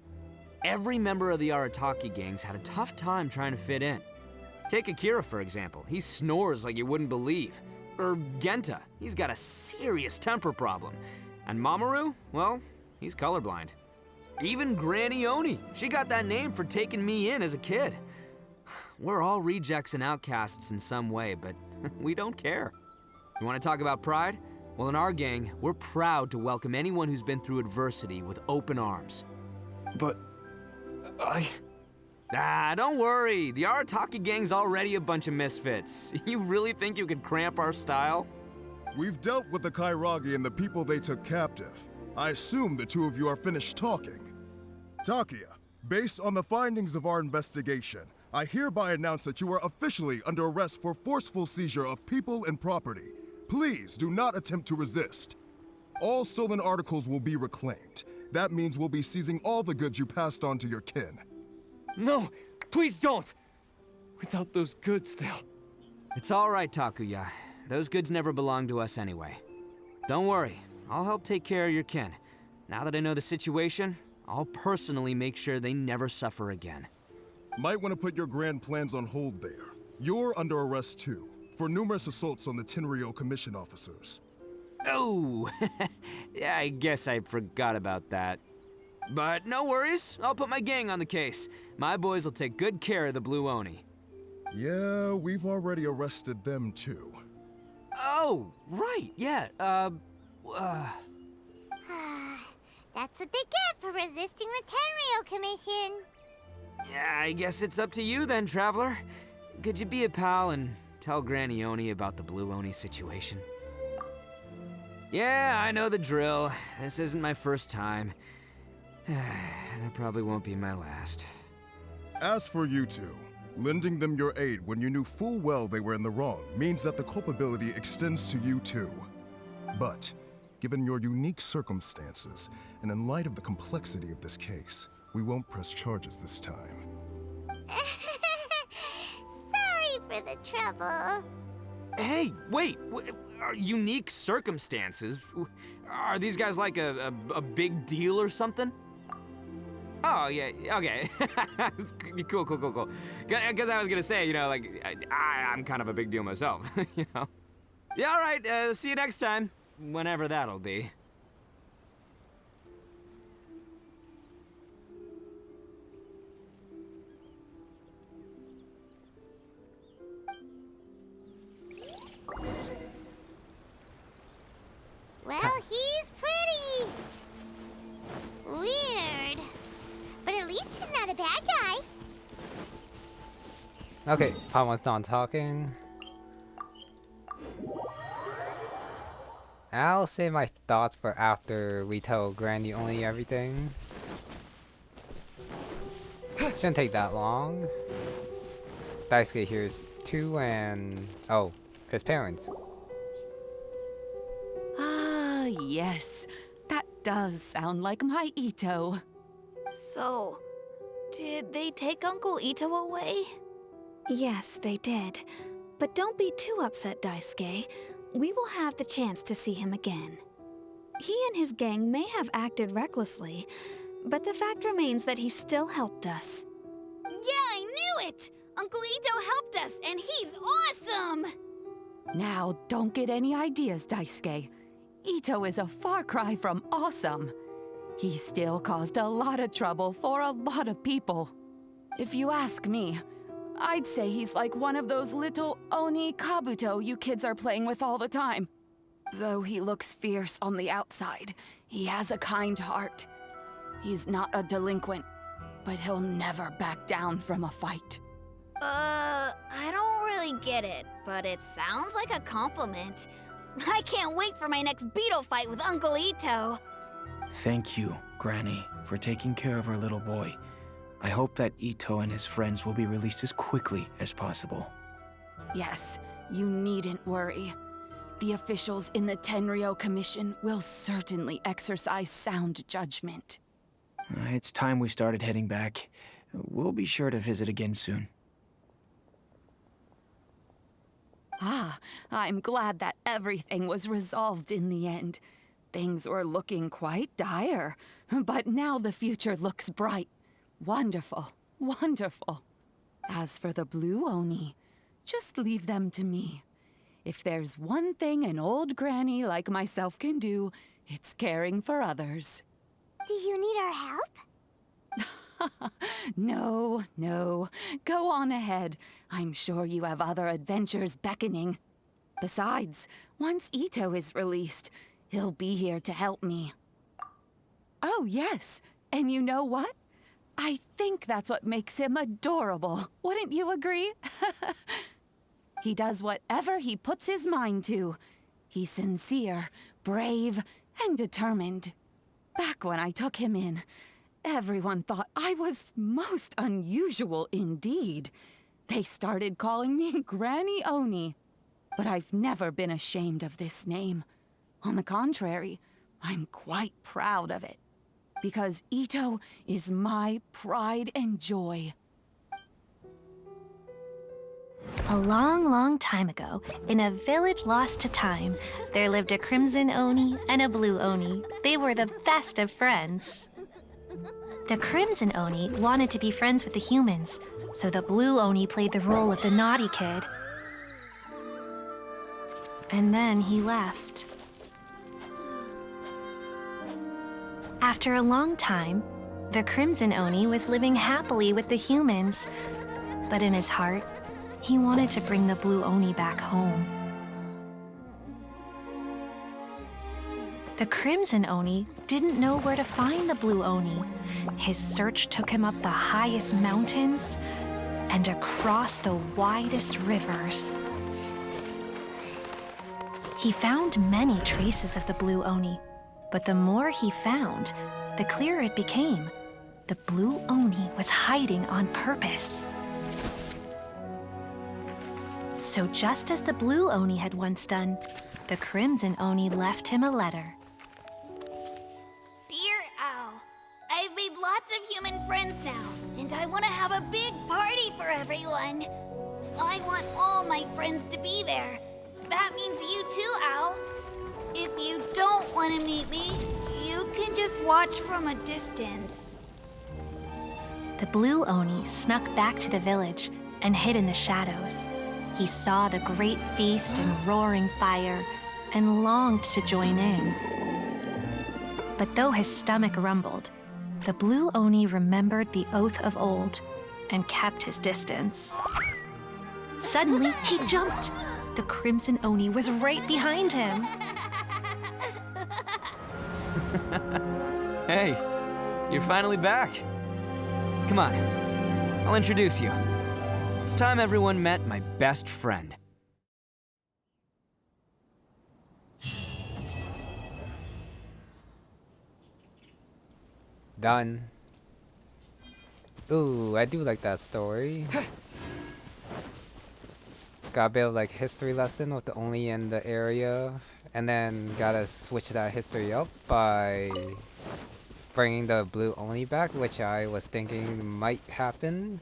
Speaker 8: Every member of the Arataki gangs had a tough time trying to fit in. Take Akira, for example. He snores like you wouldn't believe. Or Genta. He's got a serious temper problem. And Mamoru, well, he's colorblind. Even Granny Oni. She got that name for taking me in as a kid. We're all rejects and outcasts in some way, but we don't care. You want to talk about pride? Well, in our gang, we're proud to welcome anyone who's been through adversity with open arms.
Speaker 11: But
Speaker 8: don't worry. The Arataki gang's already a bunch of misfits. You really think you could cramp our style?
Speaker 13: We've dealt with the Kairagi and the people they took captive. I assume the two of you are finished talking. Takia, based on the findings of our investigation, I hereby announce that you are officially under arrest for forceful seizure of people and property. Please do not attempt to resist. All stolen articles will be reclaimed. That means we'll be seizing all the goods you passed on to your kin.
Speaker 12: No, please don't! Without those goods, they'll...
Speaker 8: It's all right, Takuya. Those goods never belonged to us anyway. Don't worry, I'll help take care of your kin. Now that I know the situation, I'll personally make sure they never suffer again.
Speaker 13: Might want to put your grand plans on hold there. You're under arrest too, for numerous assaults on the Tenryou Commission officers.
Speaker 8: Oh, yeah, I guess I forgot about that. But no worries, I'll put my gang on the case. My boys will take good care of the Blue Oni.
Speaker 13: Yeah, we've already arrested them too.
Speaker 8: Oh, right, yeah,
Speaker 2: That's what they get for resisting the Tenryou Commission.
Speaker 8: Yeah, I guess it's up to you then, Traveler. Could you be a pal and tell Granny Oni about the Blue Oni situation? Yeah, I know the drill. This isn't my first time. And it probably won't be my last.
Speaker 13: As for you two, lending them your aid when you knew full well they were in the wrong means that the culpability extends to you too. But, given your unique circumstances, and in light of the complexity of this case, we won't press charges this time.
Speaker 2: Sorry for the trouble.
Speaker 8: Hey, wait! Are unique circumstances? Are these guys like a big deal or something? Oh, yeah, okay. Cool. Because I was gonna say, you know, like, I'm kind of a big deal myself, you know? Yeah, all right, see you next time. Whenever that'll be.
Speaker 2: Well, he's pretty. Weird. But at least he's not a bad guy.
Speaker 1: Okay, Paimon's done talking. I'll say my thoughts for after we tell Granny Oni everything. Shouldn't take that long. Daisuke here's two and... oh, his parents.
Speaker 3: Ah, yes. That does sound like my Itto.
Speaker 9: So, did they take Uncle Itto away?
Speaker 6: Yes, they did. But don't be too upset, Daisuke. We will have the chance to see him again. He and his gang may have acted recklessly, but the fact remains that he still helped us.
Speaker 9: Yeah, I knew it! Uncle Itto helped us, and he's awesome!
Speaker 3: Now, don't get any ideas, Daisuke. Itto is a far cry from awesome. He still caused a lot of trouble for a lot of people. If you ask me, I'd say he's like one of those little Oni Kabuto you kids are playing with all the time. Though he looks fierce on the outside, he has a kind heart. He's not a delinquent, but he'll never back down from a fight.
Speaker 9: I don't really get it, but it sounds like a compliment. I can't wait for my next beetle fight with Uncle Itto.
Speaker 16: Thank you, Granny, for taking care of our little boy. I hope that Itto and his friends will be released as quickly as possible.
Speaker 3: Yes, you needn't worry. The officials in the Tenryou Commission will certainly exercise sound judgment.
Speaker 16: It's time we started heading back. We'll be sure to visit again soon.
Speaker 10: Ah, I'm glad that everything was resolved in the end. Things were looking quite dire, but now the future looks bright. Wonderful, wonderful. As for the blue Oni, just leave them to me. If there's one thing an old granny like myself can do, it's caring for others.
Speaker 2: Do you need our help?
Speaker 10: No, no. Go on ahead. I'm sure you have other adventures beckoning. Besides, once Itto is released, he'll be here to help me. Oh, yes. And you know what? I think that's what makes him adorable. Wouldn't you agree? He does whatever he puts his mind to. He's sincere, brave, and determined. Back when I took him in, everyone thought I was most unusual indeed. They started calling me Granny Oni. But I've never been ashamed of this name. On the contrary, I'm quite proud of it. Because Itto is my pride and joy.
Speaker 7: A long, long time ago, in a village lost to time, there lived a crimson Oni and a blue Oni. They were the best of friends. The crimson Oni wanted to be friends with the humans, so the blue Oni played the role of the naughty kid. And then he left. After a long time, the crimson Oni was living happily with the humans, but in his heart, he wanted to bring the blue Oni back home. The crimson Oni didn't know where to find the blue Oni. His search took him up the highest mountains and across the widest rivers. He found many traces of the blue Oni, but the more he found, the clearer it became. The blue Oni was hiding on purpose. So just as the blue Oni had once done, the crimson Oni left him a letter.
Speaker 9: Dear Owl, I've made lots of human friends now, and I want to have a big party for everyone. I want all my friends to be there. That means you too, Owl. If you don't want to meet me, you can just watch from a distance.
Speaker 7: The blue Oni snuck back to the village and hid in the shadows. He saw the great feast and roaring fire and longed to join in. But though his stomach rumbled, the blue Oni remembered the oath of old and kept his distance. Suddenly, he jumped. The crimson Oni was right behind him.
Speaker 8: Hey, you're finally back. Come on, I'll introduce you. It's time everyone met my best friend.
Speaker 1: Done. Ooh, I do like that story. Got a bit of like history lesson with the Oni in the area, and then gotta switch that history up by bringing the blue Oni back, which I was thinking might happen.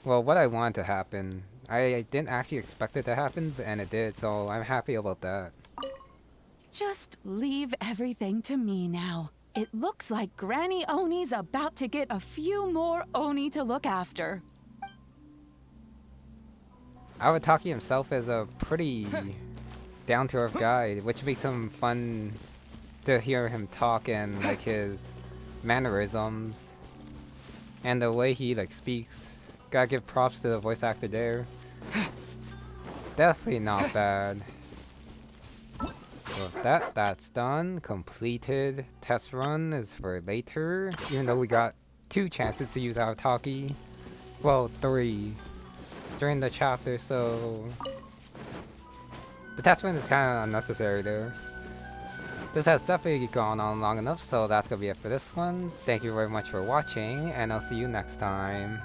Speaker 1: Well, what I wanted to happen. I didn't actually expect it to happen, and it did, so I'm happy about that.
Speaker 10: Just leave everything to me now. It looks like Granny Oni's about to get a few more Oni to look after.
Speaker 1: Arataki himself is a pretty down-to-earth guy, which makes him fun to hear him talk and like his mannerisms and the way he like speaks. Gotta give props to the voice actor there. Definitely not bad. So with that, that's done. Completed. Test run is for later. Even though we got 2 chances to use Arataki. Well, 3. During the chapter, so... The test run is kind of unnecessary there. This has definitely gone on long enough, so that's gonna be it for this one. Thank you very much for watching, and I'll see you next time.